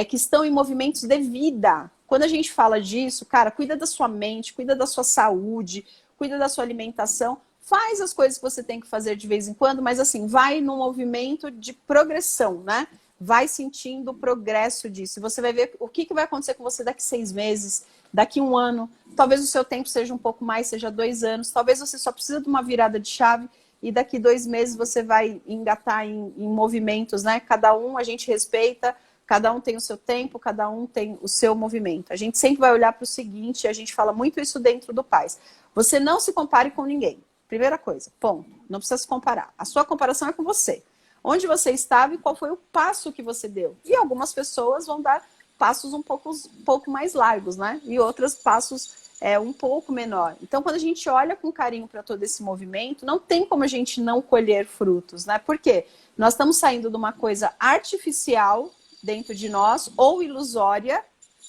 que estão em movimentos de vida. Quando a gente fala disso, cara, cuida da sua mente, cuida da sua saúde, cuida da sua alimentação, faz as coisas que você tem que fazer de vez em quando, mas assim, vai num movimento de progressão, né? Vai sentindo o progresso disso. Você vai ver o que vai acontecer com você daqui 6 meses, daqui 1 ano. Talvez o seu tempo seja um pouco mais, seja 2 anos. Talvez você só precisa de uma virada de chave e daqui 2 meses você vai engatar em movimentos, né? Cada um a gente respeita, cada um tem o seu tempo, cada um tem o seu movimento. A gente sempre vai olhar para o seguinte, a gente fala muito isso dentro do Paz. Você não se compare com ninguém. Primeira coisa, ponto. Não precisa se comparar. A sua comparação é com você. Onde você estava e qual foi o passo que você deu. E algumas pessoas vão dar passos um pouco mais largos, né? E outras passos um pouco menor. Então, quando a gente olha com carinho para todo esse movimento, não tem como a gente não colher frutos, né? Por quê? Nós estamos saindo de uma coisa artificial dentro de nós, ou ilusória,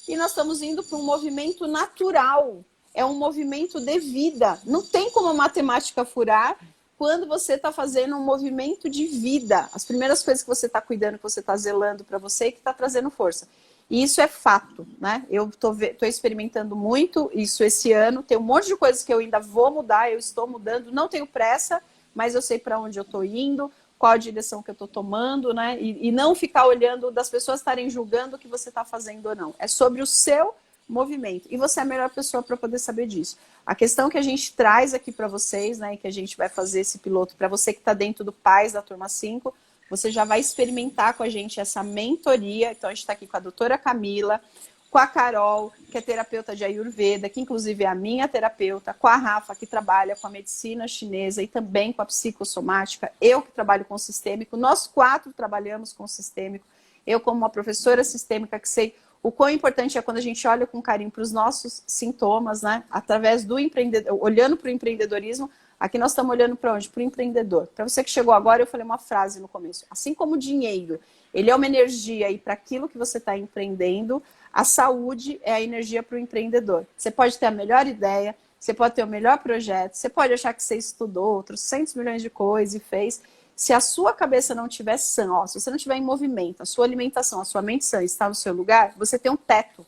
e nós estamos indo para um movimento natural. É um movimento de vida. Não tem como a matemática furar quando você está fazendo um movimento de vida. As primeiras coisas que você está cuidando, que você está zelando para você, e que está trazendo força. E isso é fato, né? Eu estou experimentando muito isso esse ano. Tem um monte de coisas que eu ainda vou mudar, eu estou mudando. Não tenho pressa, mas eu sei para onde eu estou indo, qual a direção que eu estou tomando, né? E não ficar olhando das pessoas estarem julgando o que você está fazendo ou não. É sobre o seu movimento. E você é a melhor pessoa para poder saber disso. A questão que a gente traz aqui para vocês, né? E que a gente vai fazer esse piloto para você que está dentro do PAS da turma 5, você já vai experimentar com a gente essa mentoria. Então, a gente está aqui com a doutora Camila, com a Carol, que é terapeuta de Ayurveda, que inclusive é a minha terapeuta, com a Rafa, que trabalha com a medicina chinesa e também com a psicossomática, eu que trabalho com o sistêmico, nós 4 trabalhamos com o sistêmico, eu como uma professora sistêmica que sei o quão importante é quando a gente olha com carinho para os nossos sintomas, né? Através do empreendedor, olhando para o empreendedorismo. Aqui nós estamos olhando para onde? Para o empreendedor. Para você que chegou agora, eu falei uma frase no começo. Assim como o dinheiro, ele é uma energia aí para aquilo que você está empreendendo, a saúde é a energia para o empreendedor. Você pode ter a melhor ideia, você pode ter o melhor projeto, você pode achar que você estudou outros 100 milhões de coisas e fez. Se a sua cabeça não estiver sã, ó, se você não estiver em movimento, a sua alimentação, a sua mente sã está no seu lugar, você tem um teto.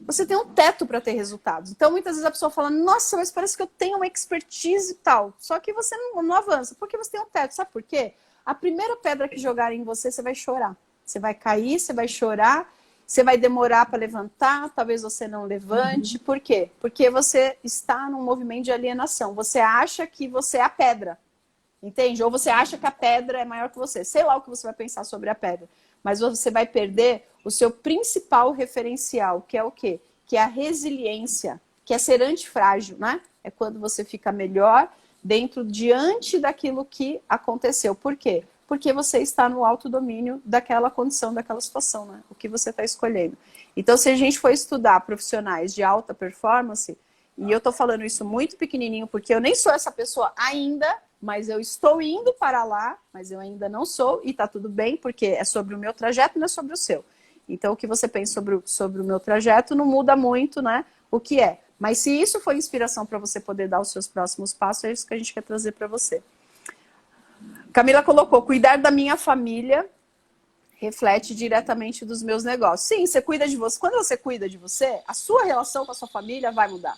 Você tem um teto para ter resultados. Então, muitas vezes a pessoa fala, nossa, mas parece que eu tenho uma expertise e tal. Só que você não avança. Porque você tem um teto. Sabe por quê? A primeira pedra que jogarem em você, você vai chorar. Você vai cair, você vai chorar, você vai demorar para levantar, talvez você não levante. Por quê? Porque você está num movimento de alienação. Você acha que você é a pedra. Entende? Ou você acha que a pedra é maior que você. Sei lá o que você vai pensar sobre a pedra. Mas você vai perder o seu principal referencial, que é o quê? Que é a resiliência, que é ser antifrágil, né? É quando você fica melhor diante daquilo que aconteceu. Por quê? Porque você está no autodomínio daquela condição, daquela situação, né? O que você está escolhendo. Então, se a gente for estudar profissionais de alta performance, e eu estou falando isso muito pequenininho, porque eu nem sou essa pessoa ainda, mas eu estou indo para lá, mas eu ainda não sou, e tá tudo bem, porque é sobre o meu trajeto, não é sobre o seu. Então, o que você pensa sobre o meu trajeto não muda muito, né? O que é. Mas se isso foi inspiração para você poder dar os seus próximos passos, é isso que a gente quer trazer para você. Camila colocou, cuidar da minha família reflete diretamente dos meus negócios. Sim, você cuida de você. Quando você cuida de você, a sua relação com a sua família vai mudar.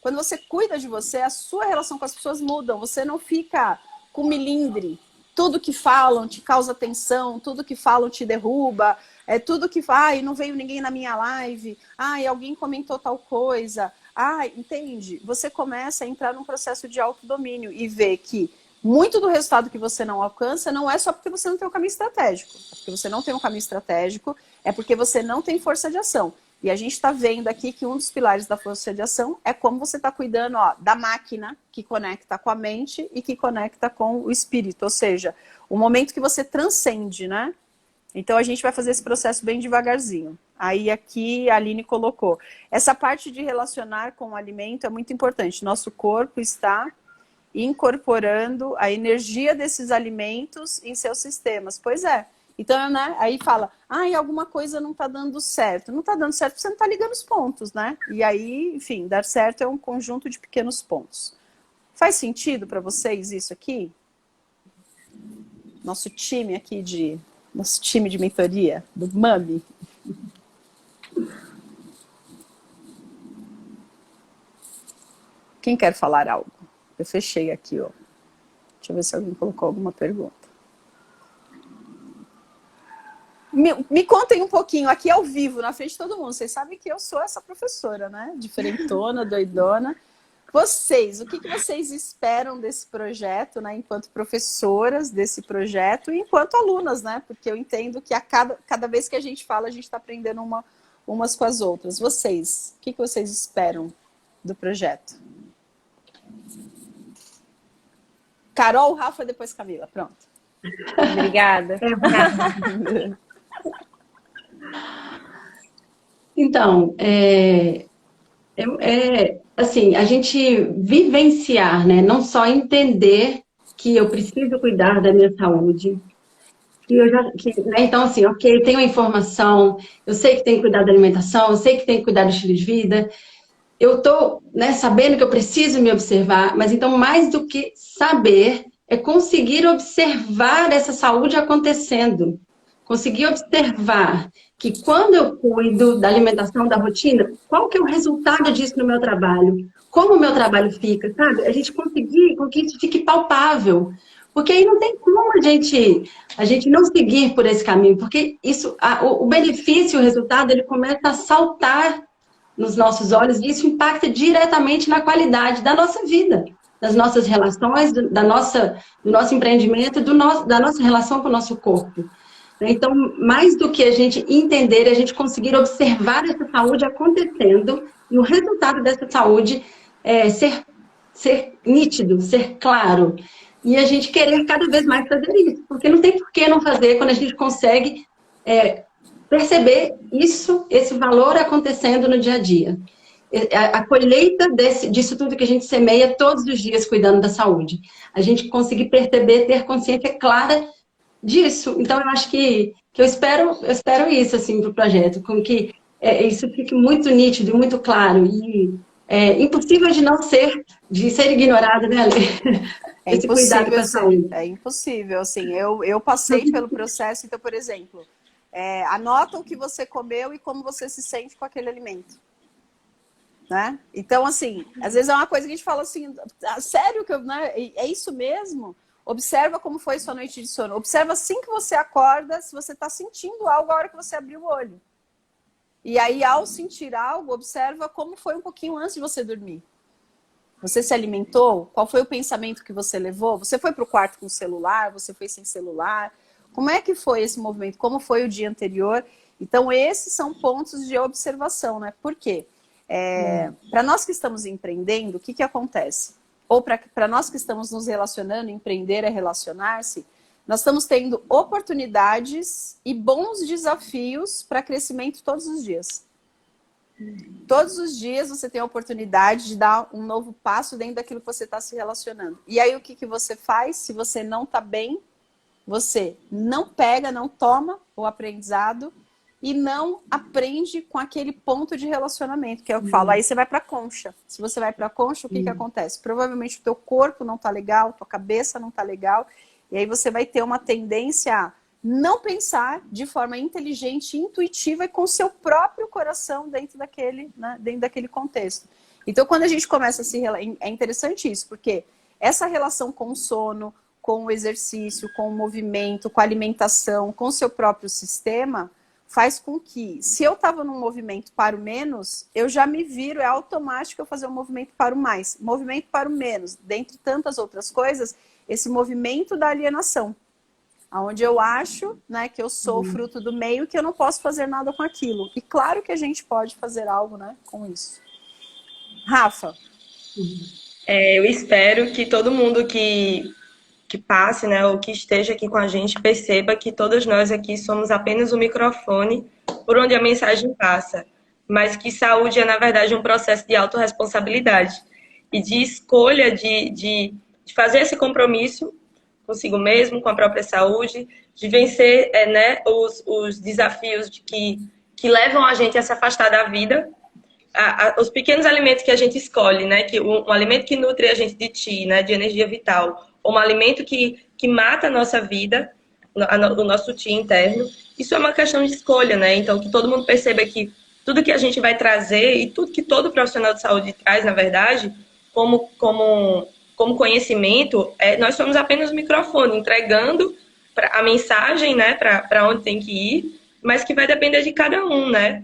Quando você cuida de você, a sua relação com as pessoas muda. Você não fica com milindre. Tudo que falam te causa tensão, tudo que falam te derruba, tudo que ai, não veio ninguém na minha live, ai, alguém comentou tal coisa. Ai, entende? Você começa a entrar num processo de autodomínio e ver que muito do resultado que você não alcança não é só porque você não tem um caminho estratégico. É porque você não tem um caminho estratégico, é porque você não tem força de ação. E a gente está vendo aqui que um dos pilares da força de ação é como você está cuidando da máquina que conecta com a mente e que conecta com o espírito. Ou seja, o momento que você transcende, né? Então a gente vai fazer esse processo bem devagarzinho. Aí aqui a Aline colocou. Essa parte de relacionar com o alimento é muito importante. Nosso corpo está incorporando a energia desses alimentos em seus sistemas. Pois é. Então, né, aí fala, alguma coisa não está dando certo. Não está dando certo porque você não está ligando os pontos, né? E aí, enfim, dar certo é um conjunto de pequenos pontos. Faz sentido para vocês isso aqui? Nosso time de mentoria, do MAMI. Quem quer falar algo? Eu fechei aqui, ó. Deixa eu ver se alguém colocou alguma pergunta. Me contem um pouquinho, aqui ao vivo, na frente de todo mundo. Vocês sabem que eu sou essa professora, né? Diferentona, doidona. Vocês, o que vocês esperam desse projeto, né? Enquanto professoras desse projeto e enquanto alunas, né? Porque eu entendo que cada vez que a gente fala, a gente está aprendendo umas com as outras. Vocês, o que vocês esperam do projeto? Carol, Rafa, depois Camila. Pronto. Obrigada. Então, assim, a gente vivenciar, né? Não só entender que eu preciso cuidar da minha saúde, Né, então, assim, ok, eu tenho a informação, eu sei que tem que cuidar da alimentação, eu sei que tem que cuidar do estilo de vida, eu estou, né, sabendo que eu preciso me observar, mas então, mais do que saber, é conseguir observar essa saúde acontecendo. Conseguir observar que quando eu cuido da alimentação, da rotina, qual que é o resultado disso no meu trabalho? Como o meu trabalho fica, sabe? A gente conseguir com que isso fique palpável. Porque aí não tem como a gente não seguir por esse caminho, porque isso, o benefício, o resultado, ele começa a saltar nos nossos olhos e isso impacta diretamente na qualidade da nossa vida, das nossas relações, do nosso empreendimento, da nossa relação com o nosso corpo. Então, mais do que a gente entender, a gente conseguir observar essa saúde acontecendo e o resultado dessa saúde ser nítido, ser claro. E a gente querer cada vez mais fazer isso, porque não tem por que não fazer quando a gente consegue perceber esse valor acontecendo no dia a dia. A colheita disso tudo que a gente semeia todos os dias cuidando da saúde. A gente conseguir perceber, ter consciência clara disso. Então, eu acho que eu espero isso, assim, para o projeto, com que isso fique muito nítido, muito claro e impossível de ser ignorado, né, Ale? É Esse cuidado com a saúde. É impossível, assim, eu passei pelo processo, então, por exemplo, anota o que você comeu e como você se sente com aquele alimento. Né? Então, assim, às vezes é uma coisa que a gente fala assim, sério que né? É isso mesmo? Observa como foi sua noite de sono. Observa assim que você acorda, se você está sentindo algo a hora que você abriu o olho. E aí, ao sentir algo, observa como foi um pouquinho antes de você dormir. Você se alimentou? Qual foi o pensamento que você levou? Você foi para o quarto com o celular? Você foi sem celular? Como é que foi esse movimento? Como foi o dia anterior? Então, esses são pontos de observação, né? Por quê? Para nós que estamos empreendendo, o que acontece? Ou para nós que estamos nos relacionando, empreender é relacionar-se, nós estamos tendo oportunidades e bons desafios para crescimento todos os dias. Todos os dias você tem a oportunidade de dar um novo passo dentro daquilo que você está se relacionando. E aí o que você faz? Se você não está bem, você não pega, não toma o aprendizado e não aprende com aquele ponto de relacionamento, que é o que eu falo. Aí você vai para a concha. Se você vai para a concha, o que acontece? Provavelmente o teu corpo não está legal, tua cabeça não está legal, e aí você vai ter uma tendência a não pensar de forma inteligente, intuitiva e com o seu próprio coração dentro daquele contexto. Então, quando a gente começa a se... É interessante isso, porque essa relação com o sono, com o exercício, com o movimento, com a alimentação, com o seu próprio sistema, faz com que, se eu estava num movimento para o menos, eu já me viro, é automático eu fazer um movimento para o mais. Movimento para o menos, dentre tantas outras coisas, esse movimento da alienação. Onde eu acho, né, que eu sou fruto do meio, que eu não posso fazer nada com aquilo. E claro que a gente pode fazer algo, né, com isso. Rafa? Eu espero que todo mundo que passe, né, ou que esteja aqui com a gente, perceba que todos nós aqui somos apenas o microfone por onde a mensagem passa, mas que saúde é, na verdade, um processo de autorresponsabilidade e de escolha de fazer esse compromisso consigo mesmo, com a própria saúde, de vencer né, os desafios que levam a gente a se afastar da vida, os pequenos alimentos que a gente escolhe, né, que um alimento que nutre a gente de chi, né, de energia vital, ou um alimento que mata a nossa vida, o nosso chi interno, isso é uma questão de escolha, né? Então, que todo mundo perceba que tudo que a gente vai trazer e tudo que todo profissional de saúde traz, na verdade, como conhecimento, nós somos apenas um microfone, entregando a mensagem, né, para onde tem que ir, mas que vai depender de cada um, né?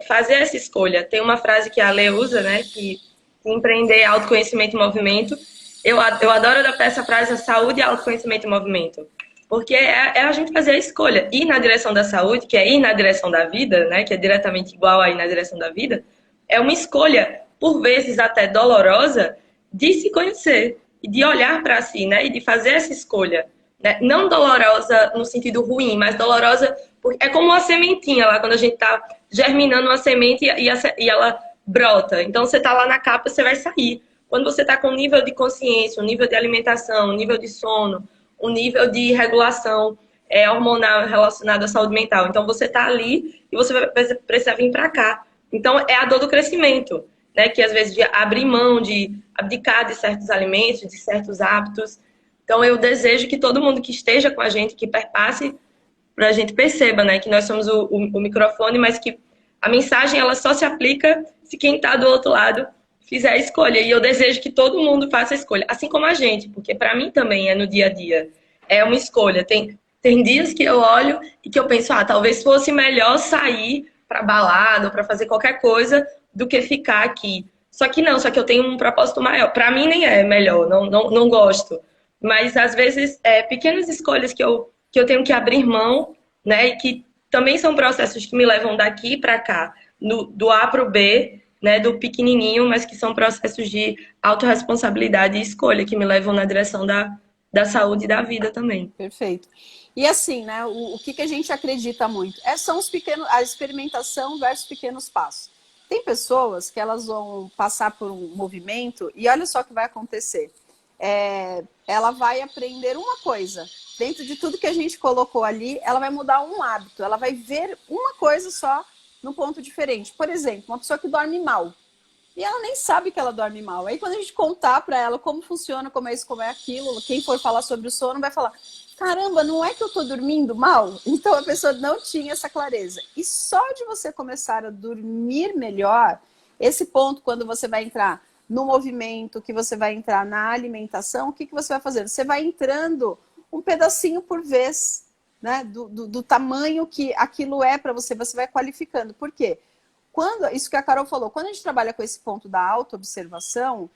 Fazer essa escolha. Tem uma frase que a Ale usa, né, que empreender é autoconhecimento e movimento. Eu adoro adaptar essa frase a saúde, autoconhecimento e movimento. Porque é a gente fazer a escolha. Ir na direção da saúde, que é ir na direção da vida, né, que é diretamente igual a ir na direção da vida, é uma escolha, por vezes até dolorosa, de se conhecer e de olhar para si, né, e de fazer essa escolha. Né? Não dolorosa no sentido ruim, mas dolorosa porque é como uma sementinha lá, quando a gente está germinando uma semente e ela brota. Então, você está lá na capa, você vai sair. Quando você está com um nível de consciência, um nível de alimentação, um nível de sono, um nível de regulação hormonal relacionado à saúde mental. Então, você está ali e você vai precisar vir para cá. Então, é a dor do crescimento, né? Que às vezes de abrir mão, de abdicar de certos alimentos, de certos hábitos. Então, eu desejo que todo mundo que esteja com a gente, que perpasse, para a gente perceba, né? Que nós somos o microfone, mas que a mensagem ela só se aplica se quem está do outro lado fizer a escolha. E eu desejo que todo mundo faça a escolha, assim como a gente, porque para mim também é no dia a dia. É uma escolha. Tem dias que eu olho e que eu penso, talvez fosse melhor sair para balada ou para fazer qualquer coisa do que ficar aqui. Só que não, só que eu tenho um propósito maior. Para mim nem é melhor, não gosto. Mas às vezes pequenas escolhas que eu tenho que abrir mão, né? E que também são processos que me levam daqui para cá, do A para o B, né, do pequenininho, mas que são processos de autorresponsabilidade e escolha que me levam na direção da saúde e da vida também. Perfeito. E assim, né, o que a gente acredita muito? São a experimentação versus pequenos passos. Tem pessoas que elas vão passar por um movimento e olha só o que vai acontecer. Ela vai aprender uma coisa. Dentro de tudo que a gente colocou ali, ela vai mudar um hábito. Ela vai ver uma coisa só num ponto diferente. Por exemplo, uma pessoa que dorme mal. E ela nem sabe que ela dorme mal. Aí quando a gente contar para ela como funciona, como é isso, como é aquilo, quem for falar sobre o sono vai falar, caramba, não é que eu tô dormindo mal? Então a pessoa não tinha essa clareza. E só de você começar a dormir melhor, esse ponto quando você vai entrar no movimento, que você vai entrar na alimentação, o que você vai fazer? Você vai entrando um pedacinho por vez, né? Do tamanho que aquilo é para você, você vai qualificando. Por quê? Isso que a Carol falou, quando a gente trabalha com esse ponto da autoobservação,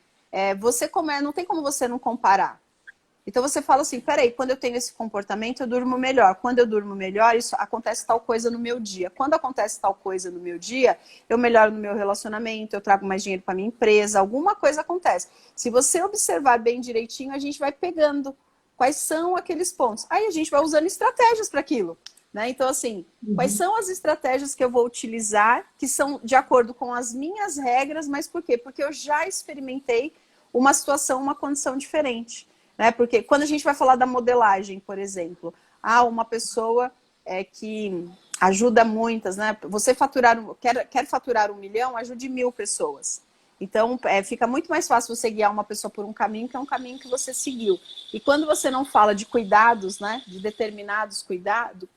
não tem como você não comparar. Então você fala assim, peraí, quando eu tenho esse comportamento, eu durmo melhor. Quando eu durmo melhor, isso acontece tal coisa no meu dia. Quando acontece tal coisa no meu dia, eu melhoro no meu relacionamento, eu trago mais dinheiro para minha empresa, alguma coisa acontece. Se você observar bem direitinho, a gente vai pegando quais são aqueles pontos. Aí a gente vai usando estratégias para aquilo. Né? Então, assim, quais são as estratégias que eu vou utilizar que são de acordo com as minhas regras, mas por quê? Porque eu já experimentei uma situação, uma condição diferente. Né? Porque quando a gente vai falar da modelagem, por exemplo, uma pessoa que ajuda muitas, né? Você quer faturar 1 milhão, ajude 1000 pessoas. Então, fica muito mais fácil você guiar uma pessoa por um caminho que é um caminho que você seguiu. E quando você não fala de cuidados, né, de determinados cuidado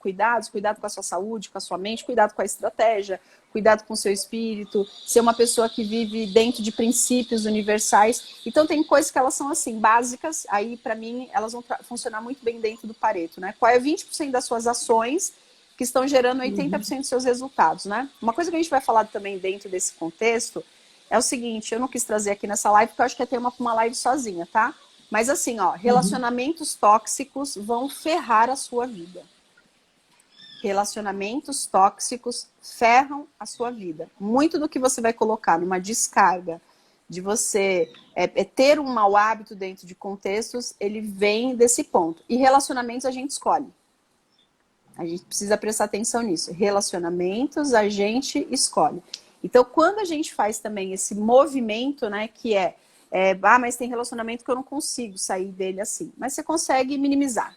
com a sua saúde, com a sua mente, cuidado com a estratégia, cuidado com o seu espírito, ser uma pessoa que vive dentro de princípios universais. Então, tem coisas que elas são, assim, básicas. Aí, para mim, elas vão funcionar muito bem dentro do Pareto, né? Qual é 20% das suas ações que estão gerando 80% dos seus resultados, né? Uma coisa que a gente vai falar também dentro desse contexto é o seguinte, eu não quis trazer aqui nessa live, porque eu acho que ia ter uma live sozinha, tá? Mas assim, relacionamentos tóxicos vão ferrar a sua vida. Relacionamentos tóxicos ferram a sua vida. Muito do que você vai colocar numa descarga de você ter um mau hábito dentro de contextos, ele vem desse ponto. E relacionamentos a gente escolhe. A gente precisa prestar atenção nisso. Relacionamentos a gente escolhe. Então, quando a gente faz também esse movimento, né, que mas tem relacionamento que eu não consigo sair dele assim. Mas você consegue minimizar,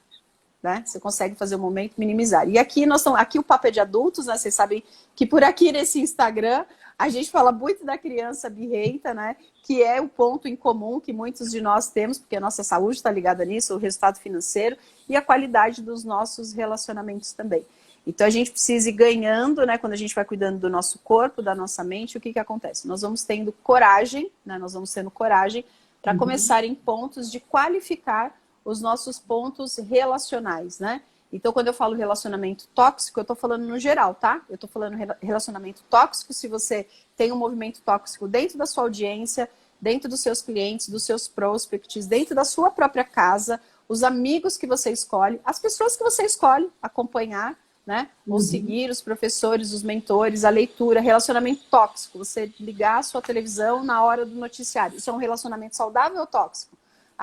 né? Você consegue fazer o momento minimizar. E aqui aqui o papo é de adultos, né? Vocês sabem que por aqui nesse Instagram a gente fala muito da criança birrenta, né? Que é o ponto em comum que muitos de nós temos, porque a nossa saúde está ligada nisso, o resultado financeiro e a qualidade dos nossos relacionamentos também. Então, a gente precisa ir ganhando, né? Quando a gente vai cuidando do nosso corpo, da nossa mente, o que acontece? Nós vamos tendo coragem, né? Nós vamos tendo coragem para começar em pontos de qualificar os nossos pontos relacionais, né? Então, quando eu falo relacionamento tóxico, eu estou falando no geral, tá? Eu estou falando relacionamento tóxico se você tem um movimento tóxico dentro da sua audiência, dentro dos seus clientes, dos seus prospects, dentro da sua própria casa, os amigos que você escolhe, as pessoas que você escolhe acompanhar, né? Ou seguir os professores, os mentores, a leitura, relacionamento tóxico. Você ligar a sua televisão na hora do noticiário. Isso é um relacionamento saudável ou tóxico?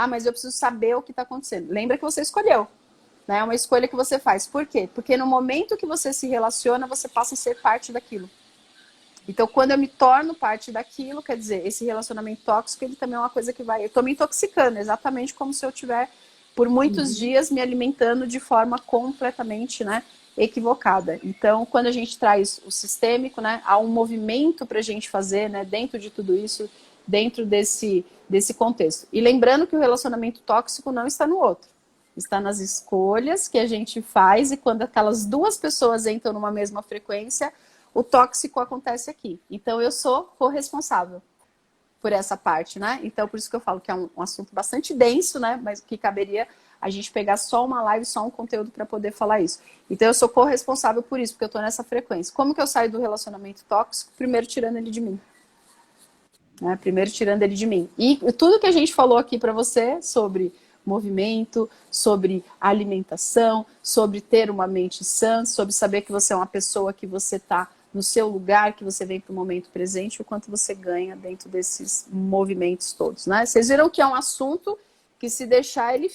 Mas eu preciso saber o que está acontecendo. Lembra que você escolheu. Né? É uma escolha que você faz. Por quê? Porque no momento que você se relaciona, você passa a ser parte daquilo. Então, quando eu me torno parte daquilo, quer dizer, esse relacionamento tóxico, ele também é uma coisa que vai... Eu estou me intoxicando, exatamente como se eu estiver por muitos dias me alimentando de forma completamente, né, equivocada. Então, quando a gente traz o sistêmico, né, há um movimento para a gente fazer, né, dentro de tudo isso, dentro desse contexto. E lembrando que o relacionamento tóxico não está no outro. Está nas escolhas que a gente faz, e quando aquelas duas pessoas entram numa mesma frequência, o tóxico acontece aqui. Então, eu sou corresponsável por essa parte, né? Então, por isso que eu falo que é um assunto bastante denso, né? Mas que caberia a gente pegar só uma live, só um conteúdo para poder falar isso. Então, eu sou corresponsável por isso, porque eu estou nessa frequência. Como que eu saio do relacionamento tóxico? Primeiro, tirando ele de mim. Né? Primeiro, tirando ele de mim. E tudo que a gente falou aqui para você sobre movimento, sobre alimentação, sobre ter uma mente sã, sobre saber que você é uma pessoa, que você está no seu lugar, que você vem para o momento presente, o quanto você ganha dentro desses movimentos todos, né? Vocês viram que é um assunto que, se deixar, ele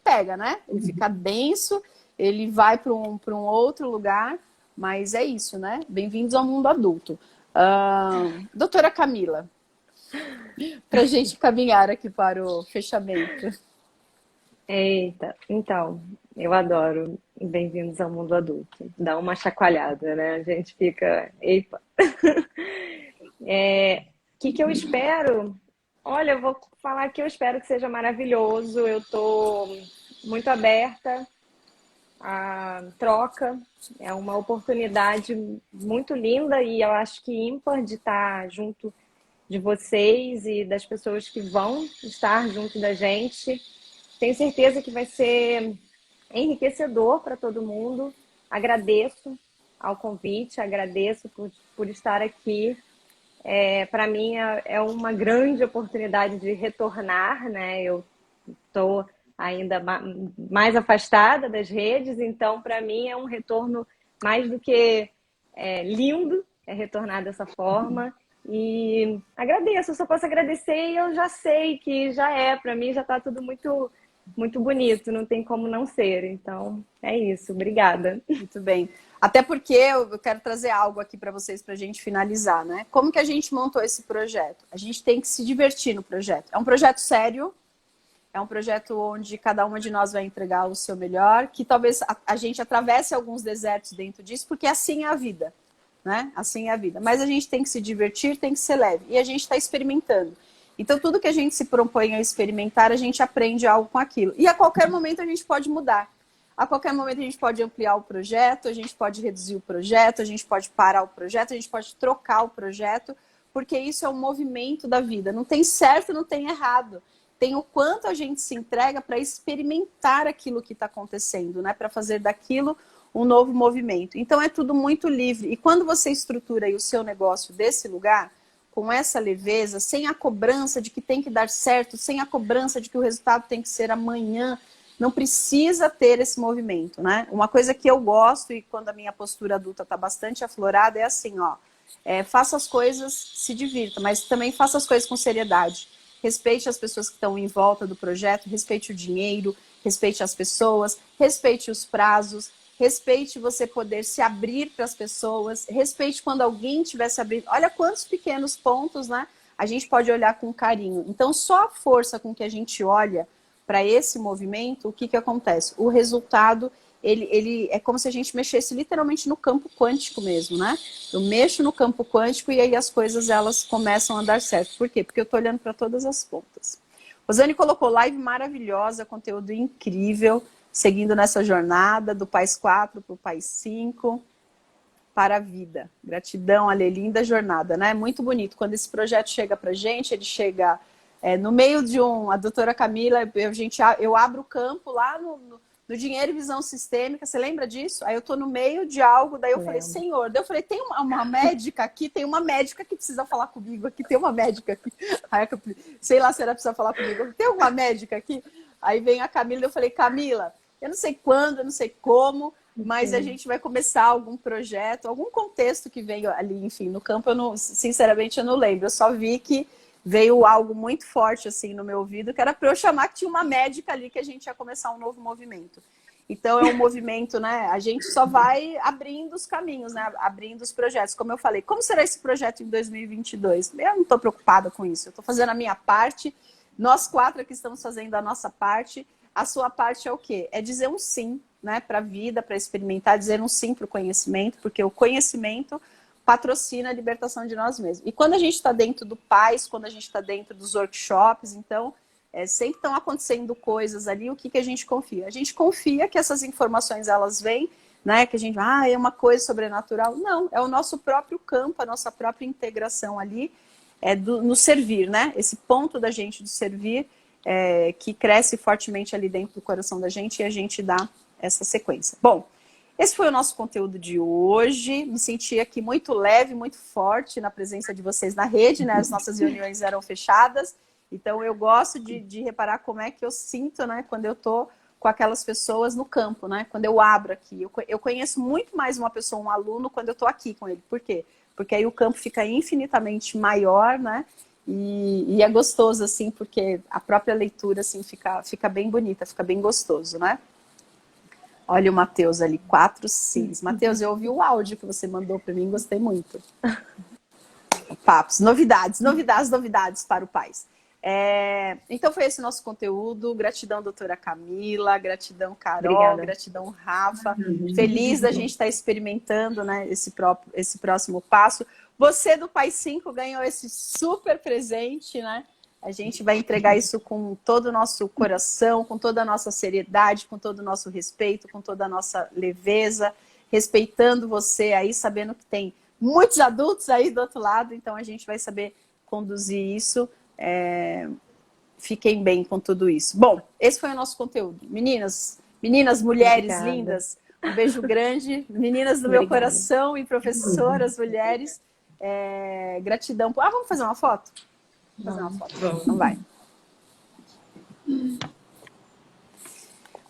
pega, né? Ele fica denso, ele vai para um outro lugar, mas é isso, né? Bem-vindos ao mundo adulto. Doutora Camila, para a gente caminhar aqui para o fechamento. Eita, então, eu adoro Bem-vindos ao Mundo Adulto. Dá uma chacoalhada, né? A gente fica, epa. Que eu espero? Olha, eu vou falar que eu espero que seja maravilhoso. Eu estou muito aberta à troca. É uma oportunidade muito linda e eu acho que ímpar de estar junto de vocês e das pessoas que vão estar junto da gente. Tenho certeza que vai ser enriquecedor para todo mundo. Agradeço ao convite, agradeço por estar aqui. Para mim é uma grande oportunidade de retornar, né? Eu estou ainda mais afastada das redes, então para mim é um retorno mais do que lindo, retornar dessa forma. E agradeço, eu só posso agradecer e eu já sei que para mim já está tudo muito muito bonito, não tem como não ser. Então, é isso. Obrigada. Muito bem. Até porque eu quero trazer algo aqui para vocês para a gente finalizar, né? Como que a gente montou esse projeto? A gente tem que se divertir no projeto. É um projeto sério, é um projeto onde cada uma de nós vai entregar o seu melhor, que talvez a gente atravesse alguns desertos dentro disso, porque assim é a vida, né? Assim é a vida. Mas a gente tem que se divertir, tem que ser leve. E a gente está experimentando. Então, tudo que a gente se propõe a experimentar, a gente aprende algo com aquilo. E a qualquer momento a gente pode mudar. A qualquer momento a gente pode ampliar o projeto, a gente pode reduzir o projeto, a gente pode parar o projeto, a gente pode trocar o projeto, porque isso é um movimento da vida. Não tem certo, não tem errado. Tem o quanto a gente se entrega para experimentar aquilo que está acontecendo, né? Para fazer daquilo um novo movimento. Então, é tudo muito livre. E quando você estrutura aí o seu negócio desse lugar, com essa leveza, sem a cobrança de que tem que dar certo, sem a cobrança de que o resultado tem que ser amanhã, não precisa ter esse movimento, né? Uma coisa que eu gosto, e quando a minha postura adulta está bastante aflorada, é assim, ó, faça as coisas, se divirta, mas também faça as coisas com seriedade. Respeite as pessoas que estão em volta do projeto, respeite o dinheiro, respeite as pessoas, respeite os prazos, respeite você poder se abrir para as pessoas, respeite quando alguém estiver se abrindo. Olha quantos pequenos pontos, né? A gente pode olhar com carinho. Então, só a força com que a gente olha para esse movimento, o que acontece? O resultado, ele é como se a gente mexesse literalmente no campo quântico mesmo, né? Eu mexo no campo quântico e aí as coisas, elas começam a dar certo. Por quê? Porque eu estou olhando para todas as pontas. Rosane colocou live maravilhosa, conteúdo incrível, seguindo nessa jornada do País 4 para o País 5 para a vida. Gratidão, Ale, linda jornada, né? Muito bonito. Quando esse projeto chega para a gente, ele chega no meio de a doutora Camila, eu abro o campo lá no Dinheiro e Visão Sistêmica, você lembra disso? Aí eu tô no meio de algo, daí eu falei, Senhor, daí eu falei, tem uma médica aqui, tem uma médica que precisa falar comigo aqui, tem uma médica aqui. Aí eu, sei lá se ela precisa falar comigo, tem uma médica aqui? Aí vem a Camila, eu falei, Camila, eu não sei quando, eu não sei como, mas a gente vai começar algum projeto, algum contexto que veio ali, enfim, no campo, sinceramente eu não lembro. Eu só vi que veio algo muito forte assim no meu ouvido, que era para eu chamar que tinha uma médica ali, que a gente ia começar um novo movimento. Então é um movimento, né? A gente só vai abrindo os caminhos, né? Abrindo os projetos. Como eu falei, como será esse projeto em 2022? Eu não estou preocupada com isso. Eu estou fazendo a minha parte. Nós 4 aqui estamos fazendo a nossa parte. a sua parte é o quê? É dizer um sim, né, para a vida, para experimentar, dizer um sim para o conhecimento, porque o conhecimento patrocina a libertação de nós mesmos. E quando a gente está dentro do PAIS, quando a gente está dentro dos workshops, então, sempre estão acontecendo coisas ali, o que a gente confia? A gente confia que essas informações, elas vêm, né, que a gente, é uma coisa sobrenatural. Não, é o nosso próprio campo, a nossa própria integração ali, no servir, né? Esse ponto da gente de servir, que cresce fortemente ali dentro do coração da gente, e a gente dá essa sequência. Bom, esse foi o nosso conteúdo de hoje. Me senti aqui muito leve, muito forte na presença de vocês na rede, né? As nossas reuniões eram fechadas, então eu gosto de reparar como é que eu sinto, né, quando eu tô com aquelas pessoas no campo, né? Quando eu abro aqui. Eu conheço muito mais uma pessoa, um aluno, quando eu tô aqui com ele. Por quê? Porque aí o campo fica infinitamente maior, né? E é gostoso, assim, porque a própria leitura, assim, fica bem bonita, fica bem gostoso, né? Olha o Matheus ali, 4 sims. Matheus, eu ouvi o áudio que você mandou para mim, gostei muito. Papos, novidades para o Pais. Então foi esse o nosso conteúdo. Gratidão, doutora Camila, gratidão, Carol, obrigada. Gratidão, Rafa. Feliz da gente estar experimentando, né, esse próximo passo. Você do Pai 5 ganhou esse super presente, né? A gente vai entregar isso com todo o nosso coração, com toda a nossa seriedade, com todo o nosso respeito, com toda a nossa leveza, respeitando você aí, sabendo que tem muitos adultos aí do outro lado, então a gente vai saber conduzir isso. Fiquem bem com tudo isso. Bom, esse foi o nosso conteúdo. Meninas, mulheres obrigada. Lindas, um beijo grande. Meninas do meu coração e professoras, mulheres, gratidão. Vamos fazer uma foto? Vamos fazer uma foto. Então vai.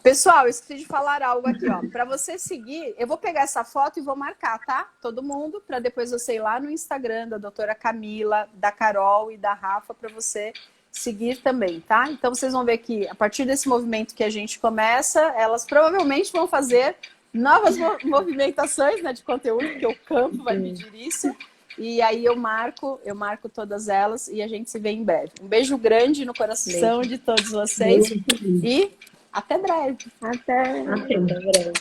Pessoal, eu esqueci de falar algo aqui, ó. Para você seguir, eu vou pegar essa foto e vou marcar, tá? Todo mundo, para depois você ir lá no Instagram da doutora Camila, da Carol e da Rafa, para você seguir também, tá? Então vocês vão ver que a partir desse movimento que a gente começa, elas provavelmente vão fazer novas movimentações, né, de conteúdo, porque o campo vai pedir isso. E aí eu marco todas elas e a gente se vê em breve. Um beijo grande no coração de todos vocês e até breve. Até breve.